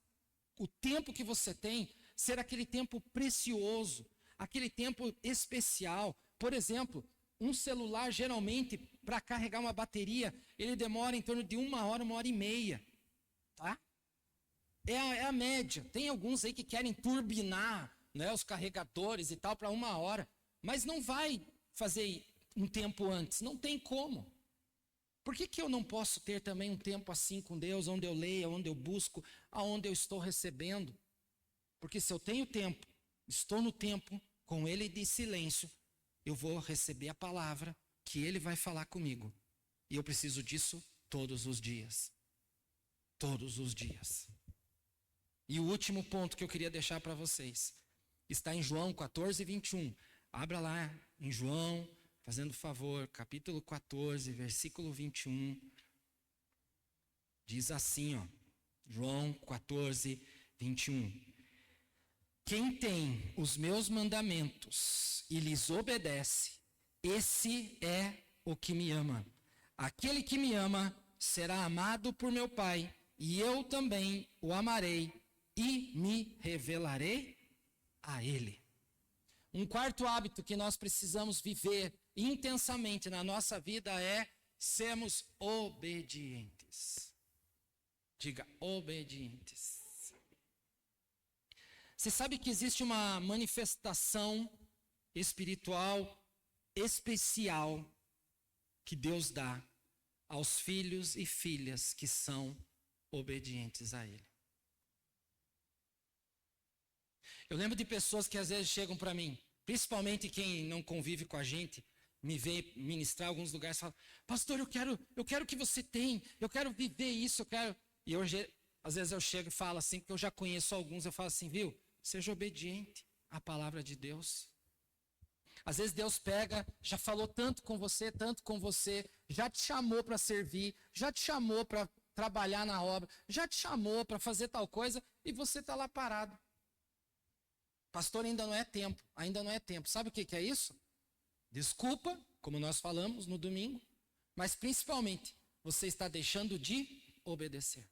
o tempo que você tem ser aquele tempo precioso, aquele tempo especial. Por exemplo, um celular geralmente, para carregar uma bateria, ele demora em torno de 1 hora, 1 hora e meia. Tá? É a média. Tem alguns aí que querem turbinar, né, os carregadores e tal para 1 hora. Mas não vai fazer um tempo antes, não tem como. Por que eu não posso ter também um tempo assim com Deus, onde eu leio, onde eu busco, aonde eu estou recebendo? Porque se eu tenho tempo, estou no tempo com Ele de silêncio, eu vou receber a palavra que Ele vai falar comigo. E eu preciso disso todos os dias. Todos os dias. E o último ponto que eu queria deixar para vocês está em João 14, 21. Abra lá em João, fazendo favor, capítulo 14, versículo 21. Diz assim, ó, João 14, 21. Quem tem os meus mandamentos e lhes obedece, esse é o que me ama. Aquele que me ama será amado por meu Pai, e eu também o amarei e me revelarei a ele. Um quarto hábito que nós precisamos viver intensamente na nossa vida é sermos obedientes. Diga, obedientes. Você sabe que existe uma manifestação espiritual especial que Deus dá aos filhos e filhas que são obedientes a Ele. Eu lembro de pessoas que às vezes chegam para mim, principalmente quem não convive com a gente, me vê ministrar em alguns lugares e fala: pastor, eu quero que você tenha, eu quero viver isso, eu quero. E hoje, às vezes eu chego e falo assim, porque eu já conheço alguns, eu falo assim, viu? Seja obediente à palavra de Deus. Às vezes Deus pega, já falou tanto com você, já te chamou para servir, já te chamou para trabalhar na obra, já te chamou para fazer tal coisa e você está lá parado. Pastor, ainda não é tempo. Sabe o que é isso? Desculpa, como nós falamos no domingo, mas principalmente, você está deixando de obedecer.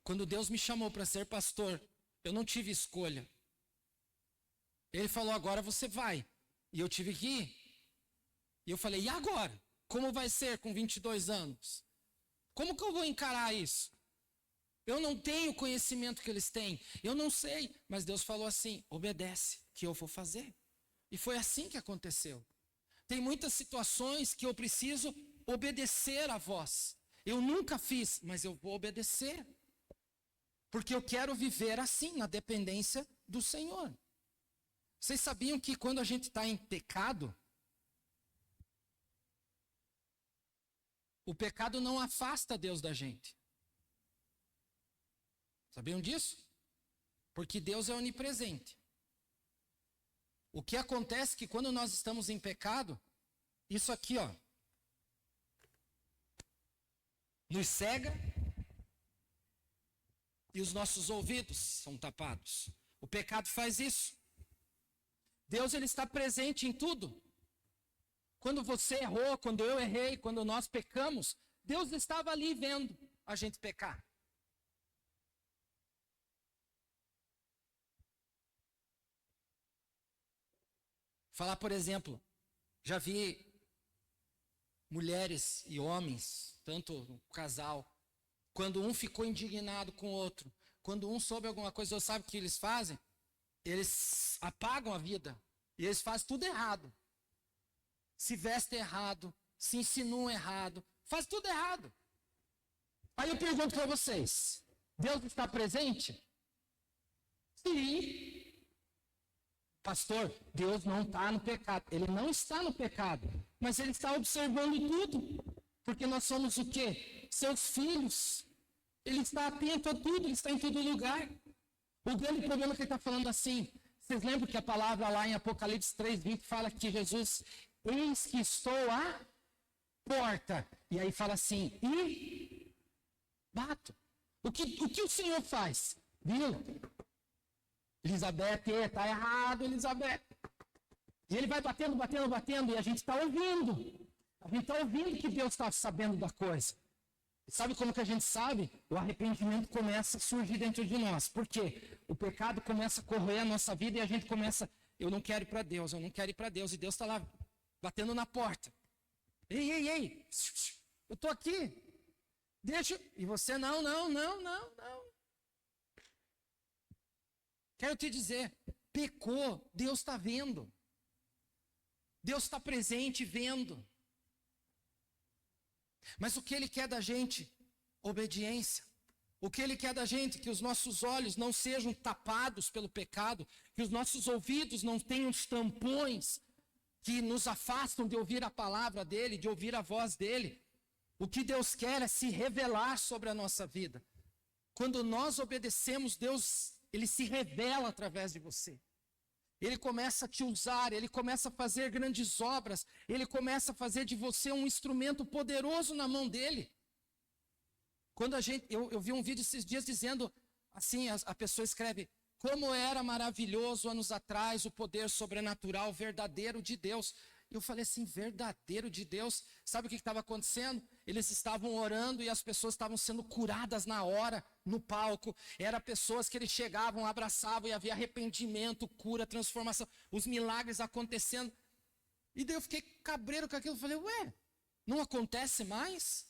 Quando Deus me chamou para ser pastor, eu não tive escolha. Ele falou, agora você vai. E eu tive que ir. E eu falei, e agora? Como vai ser com 22 anos? Como que eu vou encarar isso? Eu não tenho o conhecimento que eles têm. Eu não sei. Mas Deus falou assim, obedece, que eu vou fazer. E foi assim que aconteceu. Tem muitas situações que eu preciso obedecer à voz. Eu nunca fiz, mas eu vou obedecer. Porque eu quero viver assim, na dependência do Senhor. Vocês sabiam que quando a gente está em pecado, o pecado não afasta Deus da gente. Sabiam disso? Porque Deus é onipresente. O que acontece é que quando nós estamos em pecado, isso aqui, ó, nos cega e os nossos ouvidos são tapados. O pecado faz isso. Deus, ele está presente em tudo. Quando você errou, quando eu errei, quando nós pecamos, Deus estava ali vendo a gente pecar. Falar, por exemplo, já vi mulheres e homens, tanto um casal, quando um ficou indignado com o outro, quando um soube alguma coisa, sabe o que eles fazem? Eles apagam a vida e eles fazem tudo errado. Se vestem errado, se insinuam errado, faz tudo errado. Aí eu pergunto para vocês, Deus está presente? Sim. Pastor, Deus não está no pecado. Ele não está no pecado, mas ele está observando tudo. Porque nós somos o quê? Seus filhos. Ele está atento a tudo, ele está em todo lugar. O grande problema é que ele está falando assim. Vocês lembram que a palavra lá em Apocalipse 3:20 fala que Jesus, eis que estou à porta. E aí fala assim, e bato. O que o Senhor faz? Viu? Elizabeth, está errado, Elizabeth. E ele vai batendo, batendo, batendo, e a gente está ouvindo. A gente está ouvindo que Deus está sabendo da coisa. E sabe como que a gente sabe? O arrependimento começa a surgir dentro de nós. Por quê? O pecado começa a corroer a nossa vida e a gente começa, eu não quero ir para Deus, eu não quero ir para Deus. E Deus está lá, batendo na porta. Ei, eu estou aqui. Deixa, e você, não. Quero te dizer, pecou, Deus está vendo. Deus está presente vendo. Mas o que Ele quer da gente? Obediência. O que Ele quer da gente? Que os nossos olhos não sejam tapados pelo pecado, que os nossos ouvidos não tenham os tampões que nos afastam de ouvir a palavra dEle, de ouvir a voz dEle. O que Deus quer é se revelar sobre a nossa vida. Quando nós obedecemos, Deus, Ele se revela através de você. Ele começa a te usar, Ele começa a fazer grandes obras, Ele começa a fazer de você um instrumento poderoso na mão dEle. Quando eu vi um vídeo esses dias dizendo, assim, a pessoa escreve, como era maravilhoso anos atrás o poder sobrenatural verdadeiro de Deus. E eu falei assim, verdadeiro de Deus. Sabe o que estava acontecendo? Eles estavam orando e as pessoas estavam sendo curadas na hora, no palco. Eram pessoas que eles chegavam, abraçavam e havia arrependimento, cura, transformação. Os milagres acontecendo. E daí eu fiquei cabreiro com aquilo. Eu falei, ué, não acontece mais?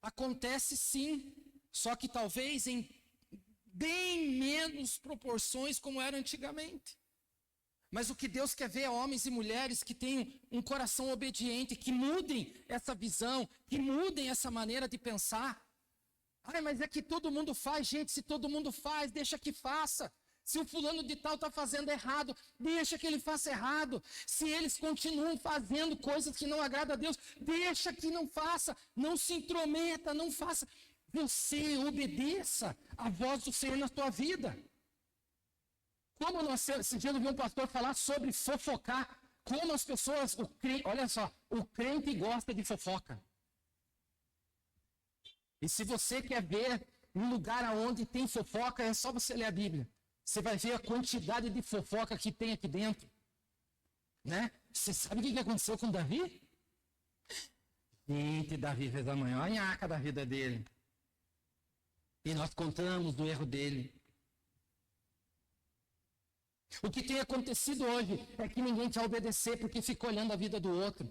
Acontece sim, só que talvez em bem menos proporções como era antigamente. Mas o que Deus quer ver é homens e mulheres que tenham um coração obediente, que mudem essa visão, que mudem essa maneira de pensar. Ai, mas é que todo mundo faz, gente, se todo mundo faz, deixa que faça. Se o fulano de tal está fazendo errado, deixa que ele faça errado. Se eles continuam fazendo coisas que não agradam a Deus, deixa que não faça. Não se intrometa, não faça. Você obedeça a voz do Senhor na tua vida. Como esse dia eu vi um pastor falar sobre fofocar. Como as pessoas, olha só, o crente gosta de fofoca. E se você quer ver um lugar onde tem fofoca, é só você ler a Bíblia. Você vai ver a quantidade de fofoca que tem aqui dentro. Né? Você sabe o que aconteceu com Davi? Gente, Davi fez a maior nhaca da vida dele. E nós contamos do erro dele. O que tem acontecido hoje é que ninguém quer obedecer porque fica olhando a vida do outro.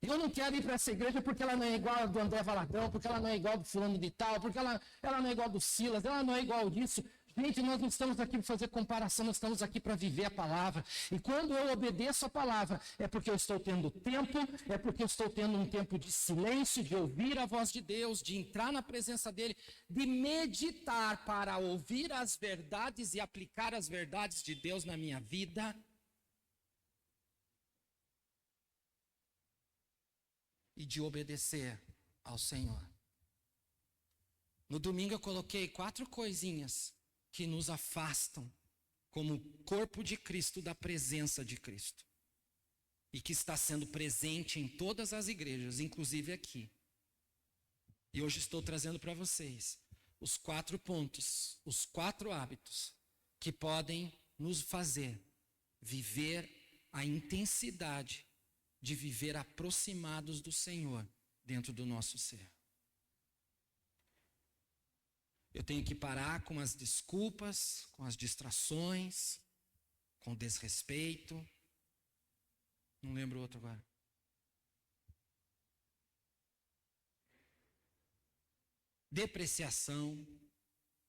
Eu não quero ir para essa igreja porque ela não é igual a do André Valadão, porque ela não é igual do fulano de tal, porque ela não é igual do Silas, ela não é igual disso. Gente, nós não estamos aqui para fazer comparação, nós estamos aqui para viver a palavra. E quando eu obedeço a palavra, é porque eu estou tendo tempo, é porque eu estou tendo um tempo de silêncio, de ouvir a voz de Deus, de entrar na presença dEle, de meditar para ouvir as verdades e aplicar as verdades de Deus na minha vida. E de obedecer ao Senhor. No domingo eu coloquei 4 coisinhas que nos afastam como corpo de Cristo da presença de Cristo. E que está sendo presente em todas as igrejas, inclusive aqui. E hoje estou trazendo para vocês os 4 pontos, os 4 hábitos que podem nos fazer viver a intensidade de viver aproximados do Senhor dentro do nosso ser. Eu tenho que parar com as desculpas, com as distrações, com o desrespeito. Não lembro outro agora. Depreciação,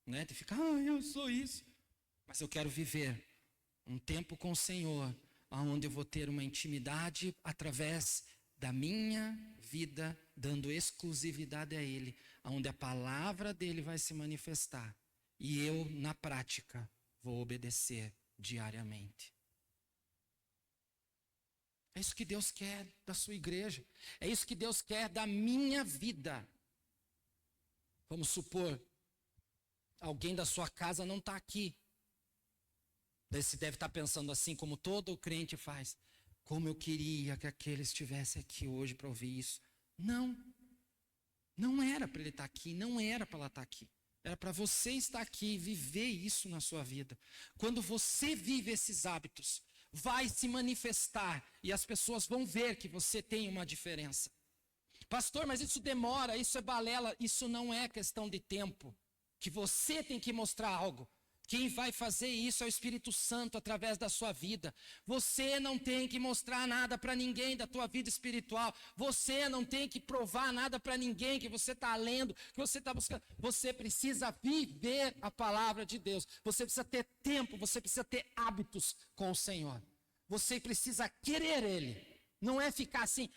né? De ficar, eu sou isso. Mas eu quero viver um tempo com o Senhor, onde eu vou ter uma intimidade através da minha vida, dando exclusividade a Ele, onde a palavra dEle vai se manifestar. E eu, na prática, vou obedecer diariamente. É isso que Deus quer da sua igreja. É isso que Deus quer da minha vida. Vamos supor, alguém da sua casa não está aqui. Daí você deve estar pensando assim, como todo crente faz. Como eu queria que aquele estivesse aqui hoje para ouvir isso. Não. Não era para ele estar aqui, não era para ela estar aqui. Era para você estar aqui e viver isso na sua vida. Quando você vive esses hábitos, vai se manifestar e as pessoas vão ver que você tem uma diferença. Pastor, mas isso demora, isso é balela. Isso não é questão de tempo. Que você tem que mostrar algo. Quem vai fazer isso é o Espírito Santo através da sua vida. Você não tem que mostrar nada para ninguém da tua vida espiritual. Você não tem que provar nada para ninguém que você está lendo, que você está buscando. Você precisa viver a palavra de Deus. Você precisa ter tempo, você precisa ter hábitos com o Senhor. Você precisa querer Ele. Não é ficar assim,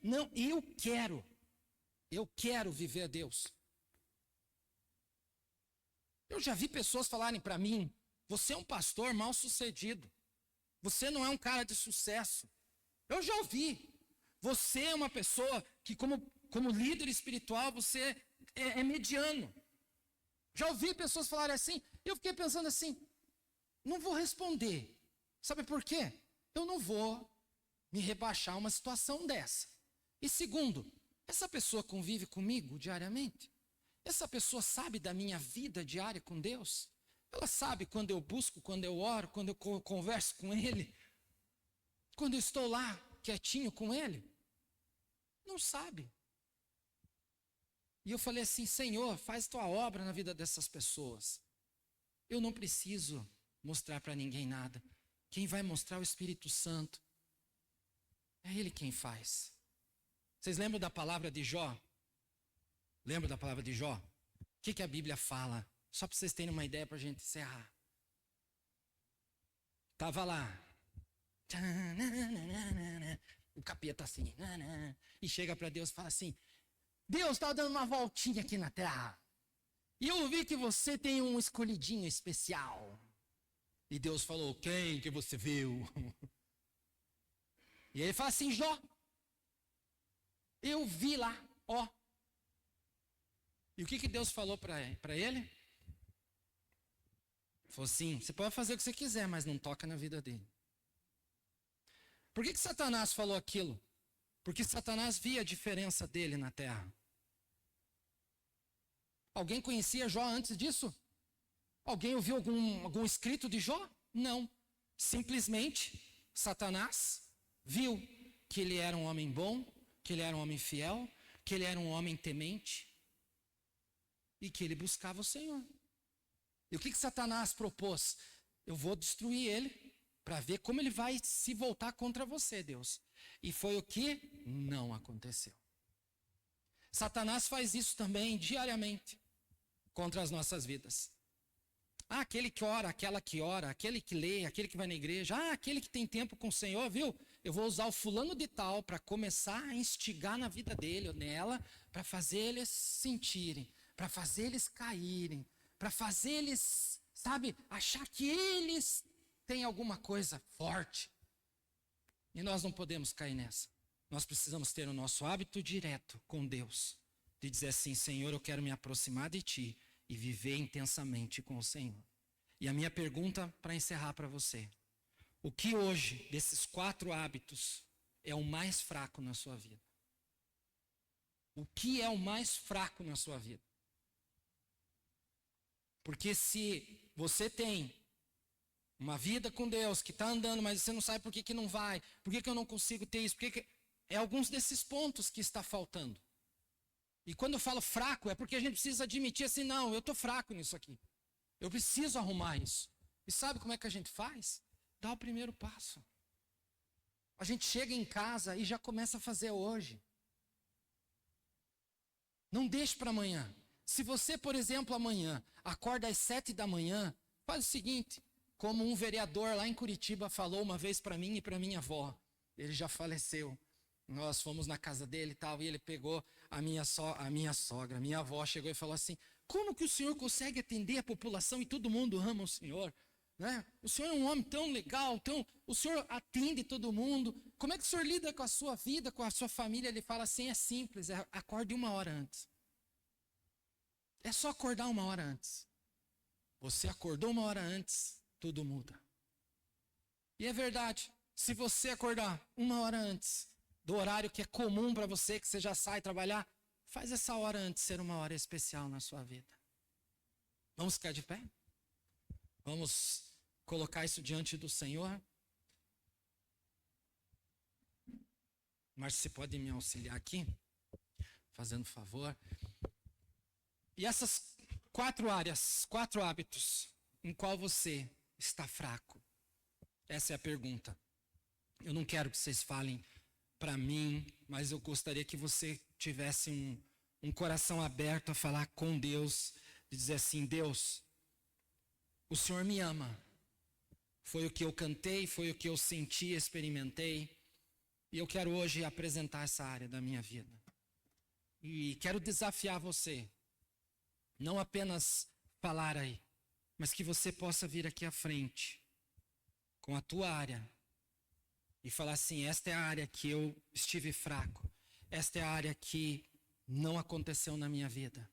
não, eu quero viver Deus. Eu já vi pessoas falarem para mim, você é um pastor mal sucedido. Você não é um cara de sucesso. Eu já ouvi. Você é uma pessoa que como líder espiritual, você é mediano. Já ouvi pessoas falarem assim, eu fiquei pensando assim, não vou responder. Sabe por quê? Eu não vou me rebaixar a uma situação dessa. E segundo, essa pessoa convive comigo diariamente? Essa pessoa sabe da minha vida diária com Deus? Ela sabe quando eu busco, quando eu oro, quando eu converso com Ele? Quando eu estou lá, quietinho com Ele? Não sabe. E eu falei assim, Senhor, faz tua obra na vida dessas pessoas. Eu não preciso mostrar para ninguém nada. Quem vai mostrar é o Espírito Santo. É Ele quem faz. Vocês lembram da palavra de Jó? Lembra da palavra de Jó? O que a Bíblia fala? Só para vocês terem uma ideia para a gente encerrar. Estava lá. O capeta assim. E chega para Deus e fala assim, Deus está dando uma voltinha aqui na terra. E eu vi que você tem um escolhidinho especial. E Deus falou, quem que você viu? E ele fala assim, Jó, eu vi lá, ó. E o que Deus falou para ele? Falou assim, você pode fazer o que você quiser, mas não toca na vida dele. Por que Satanás falou aquilo? Porque Satanás via a diferença dele na terra. Alguém conhecia Jó antes disso? Alguém ouviu algum escrito de Jó? Não. Simplesmente, Satanás viu que ele era um homem bom, que ele era um homem fiel, que ele era um homem temente e que ele buscava o Senhor. E o que Satanás propôs? Eu vou destruir ele para ver como ele vai se voltar contra você, Deus. E foi o que não aconteceu. Satanás faz isso também diariamente contra as nossas vidas. Ah, aquele que ora, aquela que ora, aquele que lê, aquele que vai na igreja. Ah, aquele que tem tempo com o Senhor, viu? Eu vou usar o fulano de tal para começar a instigar na vida dele ou nela, para fazer eles sentirem, para fazer eles caírem, para fazer eles, sabe, achar que eles têm alguma coisa forte. E nós não podemos cair nessa. Nós precisamos ter o nosso hábito direto com Deus, de dizer assim: Senhor, eu quero me aproximar de Ti e viver intensamente com o Senhor. E a minha pergunta para encerrar para você: o que hoje, desses 4 hábitos, é o mais fraco na sua vida? O que é o mais fraco na sua vida? Porque se você tem uma vida com Deus que está andando, mas você não sabe por que não vai, por que eu não consigo ter isso, é alguns desses pontos que está faltando. E quando eu falo fraco, é porque a gente precisa admitir assim: não, eu estou fraco nisso aqui. Eu preciso arrumar isso. E sabe como é que a gente faz? Dá o primeiro passo. A gente chega em casa e já começa a fazer hoje. Não deixe para amanhã. Se você, por exemplo, amanhã acorda às 7 da manhã, faz o seguinte, como um vereador lá em Curitiba falou uma vez para mim e para minha avó. Ele já faleceu. Nós fomos na casa dele e tal, e ele pegou a minha sogra, a minha avó chegou e falou assim: como que o senhor consegue atender a população e todo mundo ama o senhor? Né? O senhor é um homem tão legal, o senhor atende todo mundo. Como é que o senhor lida com a sua vida, com a sua família? Ele fala assim: é simples, acorde 1 hora antes. É só acordar 1 hora antes. Você acordou 1 hora antes, tudo muda. E é verdade, se você acordar 1 hora antes do horário que é comum para você, que você já sai trabalhar, faz essa hora antes ser uma hora especial na sua vida. Vamos ficar de pé? Vamos colocar isso diante do Senhor? Mas você pode me auxiliar aqui? Fazendo favor. E essas 4 áreas, 4 hábitos, em qual você está fraco? Essa é a pergunta. Eu não quero que vocês falem para mim, mas eu gostaria que você tivesse um coração aberto a falar com Deus, de dizer assim: Deus, o Senhor me ama. Foi o que eu cantei, foi o que eu senti, experimentei. E eu quero hoje apresentar essa área da minha vida. E quero desafiar você, não apenas falar aí, mas que você possa vir aqui à frente, com a tua área, e falar assim: esta é a área que eu estive fraco. Esta é a área que não aconteceu na minha vida.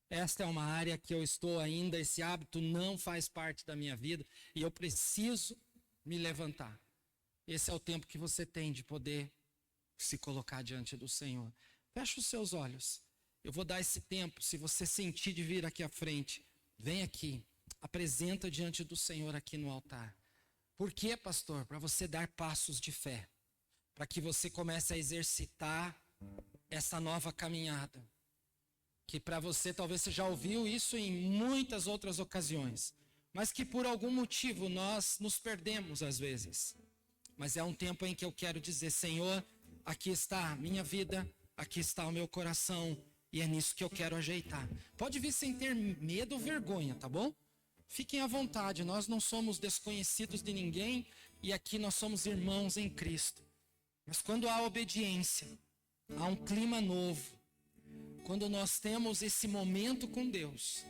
Esta é uma área que eu estou ainda, esse hábito não faz parte da minha vida e eu preciso me levantar. Esse é o tempo que você tem de poder se colocar diante do Senhor. Feche os seus olhos. Eu vou dar esse tempo. Se você sentir de vir aqui à frente, vem aqui. Apresenta diante do Senhor aqui no altar. Por quê, pastor? Para você dar passos de fé. Para que você comece a exercitar essa nova caminhada. Que para você, talvez você já ouviu isso em muitas outras ocasiões. Mas que por algum motivo nós nos perdemos às vezes. Mas é um tempo em que eu quero dizer: Senhor, aqui está a minha vida, aqui está o meu coração. E é nisso que eu quero ajeitar. Pode vir sem ter medo ou vergonha, tá bom? Fiquem à vontade, nós não somos desconhecidos de ninguém e aqui nós somos irmãos em Cristo. Mas quando há obediência, há um clima novo, quando nós temos esse momento com Deus,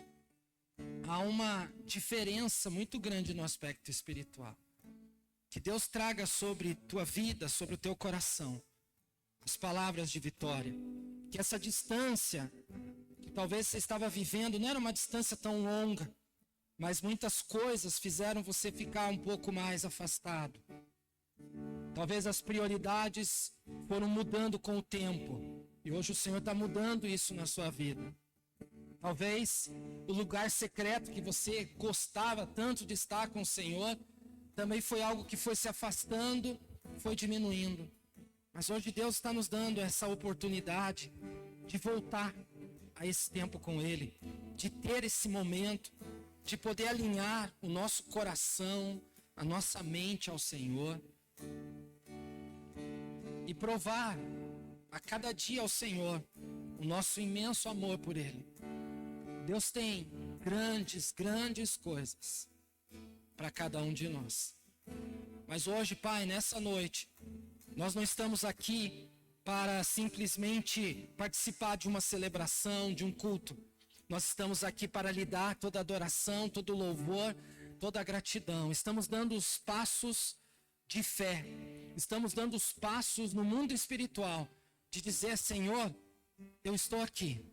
há uma diferença muito grande no aspecto espiritual. Que Deus traga sobre tua vida, sobre o teu coração, as palavras de vitória. Que essa distância que talvez você estava vivendo não era uma distância tão longa, mas muitas coisas fizeram você ficar um pouco mais afastado. Talvez as prioridades foram mudando com o tempo. E hoje o Senhor está mudando isso na sua vida. Talvez o lugar secreto que você gostava tanto de estar com o Senhor, também foi algo que foi se afastando, foi diminuindo. Mas hoje Deus está nos dando essa oportunidade de voltar a esse tempo com Ele. De ter esse momento, de poder alinhar o nosso coração, a nossa mente ao Senhor. E provar a cada dia ao Senhor o nosso imenso amor por Ele. Deus tem grandes, grandes coisas para cada um de nós. Mas hoje, Pai, nessa noite, nós não estamos aqui para simplesmente participar de uma celebração, de um culto. Nós estamos aqui para lhe dar toda a adoração, todo o louvor, toda a gratidão. Estamos dando os passos de fé. Estamos dando os passos no mundo espiritual de dizer: Senhor, eu estou aqui.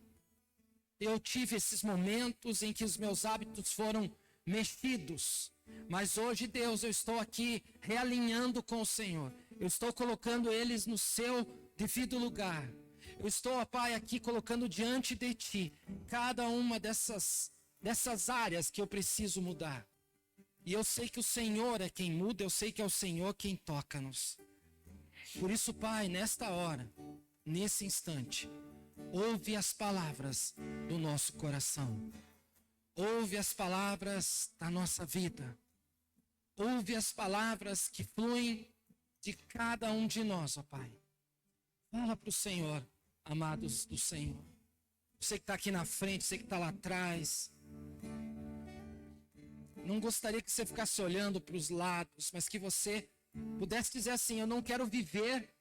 Eu tive esses momentos em que os meus hábitos foram mexidos. Mas hoje, Deus, eu estou aqui realinhando com o Senhor. Eu estou colocando eles no seu devido lugar. Eu estou, ó Pai, aqui colocando diante de Ti cada uma dessas áreas que eu preciso mudar. E eu sei que o Senhor é quem muda, eu sei que é o Senhor quem toca-nos. Por isso, Pai, nesta hora, nesse instante, ouve as palavras do nosso coração. Ouve as palavras da nossa vida. Ouve as palavras que fluem de cada um de nós, ó Pai. Fala para o Senhor, amados do Senhor. Você que está aqui na frente, você que está lá atrás. Não gostaria que você ficasse olhando para os lados, mas que você pudesse dizer assim: eu não quero viver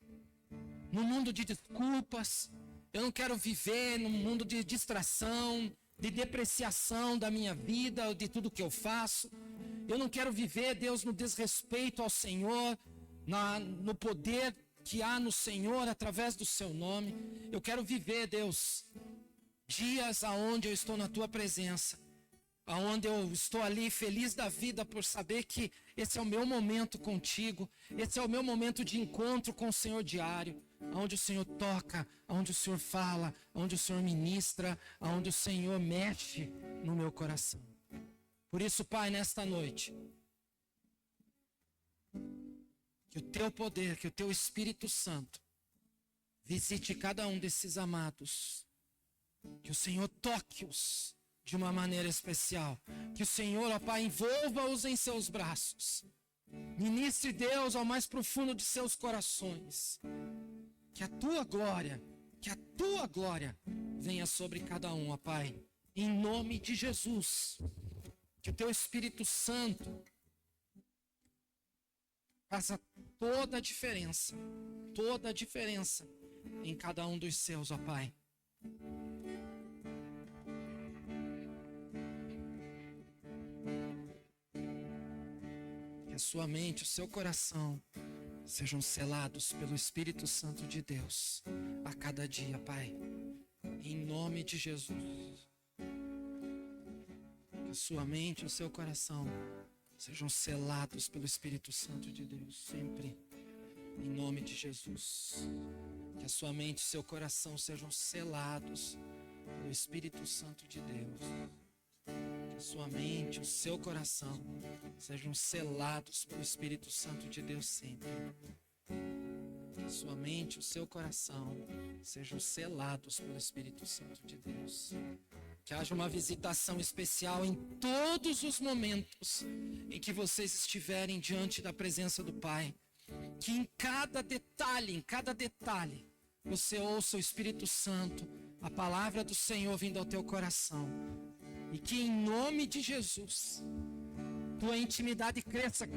no mundo de desculpas. Eu não quero viver num mundo de distração, de depreciação da minha vida, ou de tudo que eu faço. Eu não quero viver, Deus, no desrespeito ao Senhor, no poder que há no Senhor através do seu nome. Eu quero viver, Deus, dias aonde eu estou na tua presença, aonde eu estou ali feliz da vida por saber que esse é o meu momento contigo, esse é o meu momento de encontro com o Senhor diário, onde o Senhor toca, onde o Senhor fala, onde o Senhor ministra, onde o Senhor mexe no meu coração. Por isso, Pai, nesta noite, que o teu poder, que o teu Espírito Santo visite cada um desses amados, que o Senhor toque-os de uma maneira especial, que o Senhor, ó Pai, envolva-os em seus braços, ministre, Deus, ao mais profundo de seus corações, que a tua glória venha sobre cada um, ó Pai, em nome de Jesus. Que o teu Espírito Santo faça toda a diferença em cada um dos seus, ó Pai. Que a sua mente, o seu coração sejam selados pelo Espírito Santo de Deus a cada dia, Pai, em nome de Jesus. Que a sua mente, o seu coração sejam selados pelo Espírito Santo de Deus sempre, em nome de Jesus. Que a sua mente e o seu coração sejam selados pelo Espírito Santo de Deus. Que a sua mente, o seu coração sejam selados pelo Espírito Santo de Deus sempre. Que a sua mente, o seu coração sejam selados pelo Espírito Santo de Deus. Que haja uma visitação especial em todos os momentos em que vocês estiverem diante da presença do Pai. Que em cada detalhe, você ouça o Espírito Santo, a palavra do Senhor vindo ao teu coração. E que em nome de Jesus, tua intimidade cresça,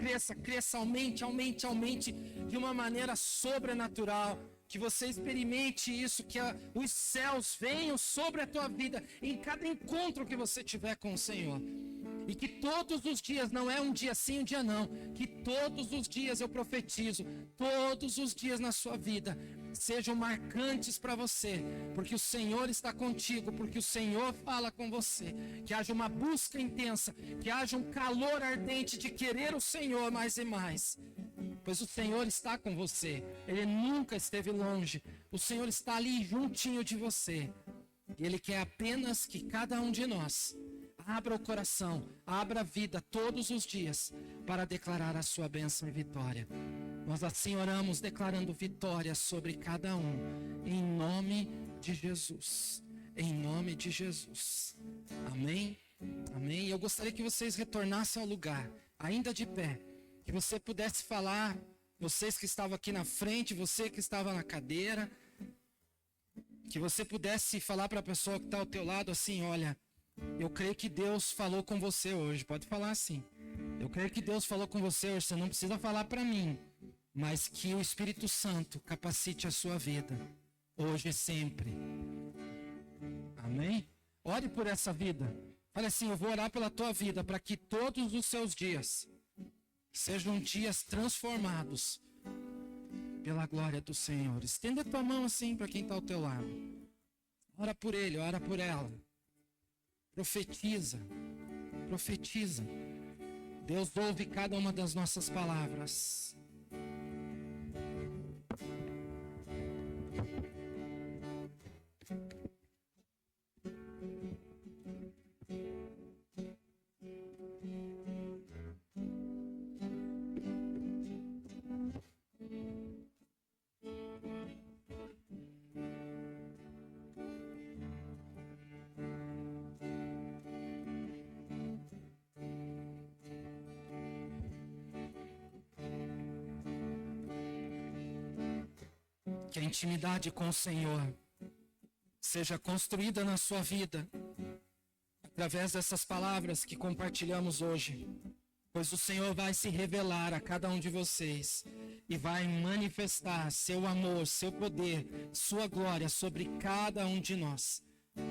aumente de uma maneira sobrenatural. Que você experimente isso, que os céus venham sobre a tua vida em cada encontro que você tiver com o Senhor. E que todos os dias, não é um dia sim, um dia não, que todos os dias eu profetizo, todos os dias na sua vida sejam marcantes para você, porque o Senhor está contigo, porque o Senhor fala com você. Que haja uma busca intensa, que haja um calor ardente de querer o Senhor mais e mais. Pois o Senhor está com você, Ele nunca esteve longe, o Senhor está ali juntinho de você. E Ele quer apenas que cada um de nós abra o coração, abra a vida todos os dias para declarar a sua bênção e vitória. Nós assim oramos declarando vitória sobre cada um, em nome de Jesus, em nome de Jesus. Amém? Amém? Eu gostaria que vocês retornassem ao lugar, ainda de pé. Que você pudesse falar, vocês que estavam aqui na frente, você que estava na cadeira, que você pudesse falar para a pessoa que está ao teu lado assim: olha, Eu creio que Deus falou com você hoje. Pode falar assim. Eu creio que Deus falou com você hoje. Você não precisa falar para mim, mas que o Espírito Santo capacite a sua vida, hoje e sempre. Amém? Ore por essa vida. Fale assim: eu vou orar pela tua vida, para que todos os seus dias sejam dias transformados pela glória do Senhor. Estenda a tua mão assim para quem está ao teu lado. Ora por ele, ora por ela. Profetiza, profetiza. Deus ouve cada uma das nossas palavras. Que a intimidade com o Senhor seja construída na sua vida através dessas palavras que compartilhamos hoje, pois o Senhor vai se revelar a cada um de vocês e vai manifestar seu amor, seu poder, sua glória sobre cada um de nós.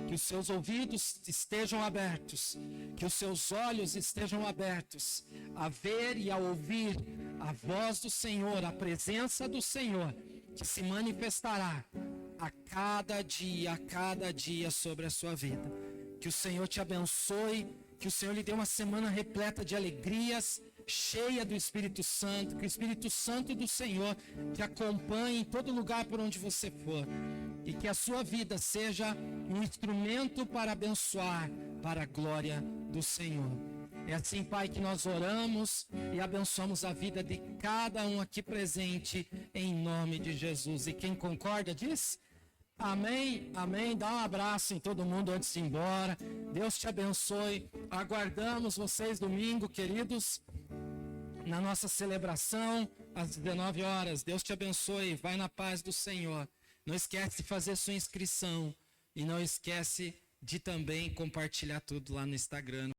Que os seus ouvidos estejam abertos, que os seus olhos estejam abertos a ver e a ouvir a voz do Senhor, a presença do Senhor, que se manifestará a cada dia sobre a sua vida. Que o Senhor te abençoe, que o Senhor lhe dê uma semana repleta de alegrias, cheia do Espírito Santo, que o Espírito Santo do Senhor te acompanhe em todo lugar por onde você for, e que a sua vida seja um instrumento para abençoar, para a glória do Senhor. É assim, Pai, que nós oramos e abençoamos a vida de cada um aqui presente, em nome de Jesus. E quem concorda diz: amém, amém. Dá um abraço em todo mundo antes de ir embora. Deus te abençoe. Aguardamos vocês domingo, queridos, na nossa celebração, às 19 horas. Deus te abençoe. Vai na paz do Senhor. Não esquece de fazer sua inscrição. E não esquece de também compartilhar tudo lá no Instagram.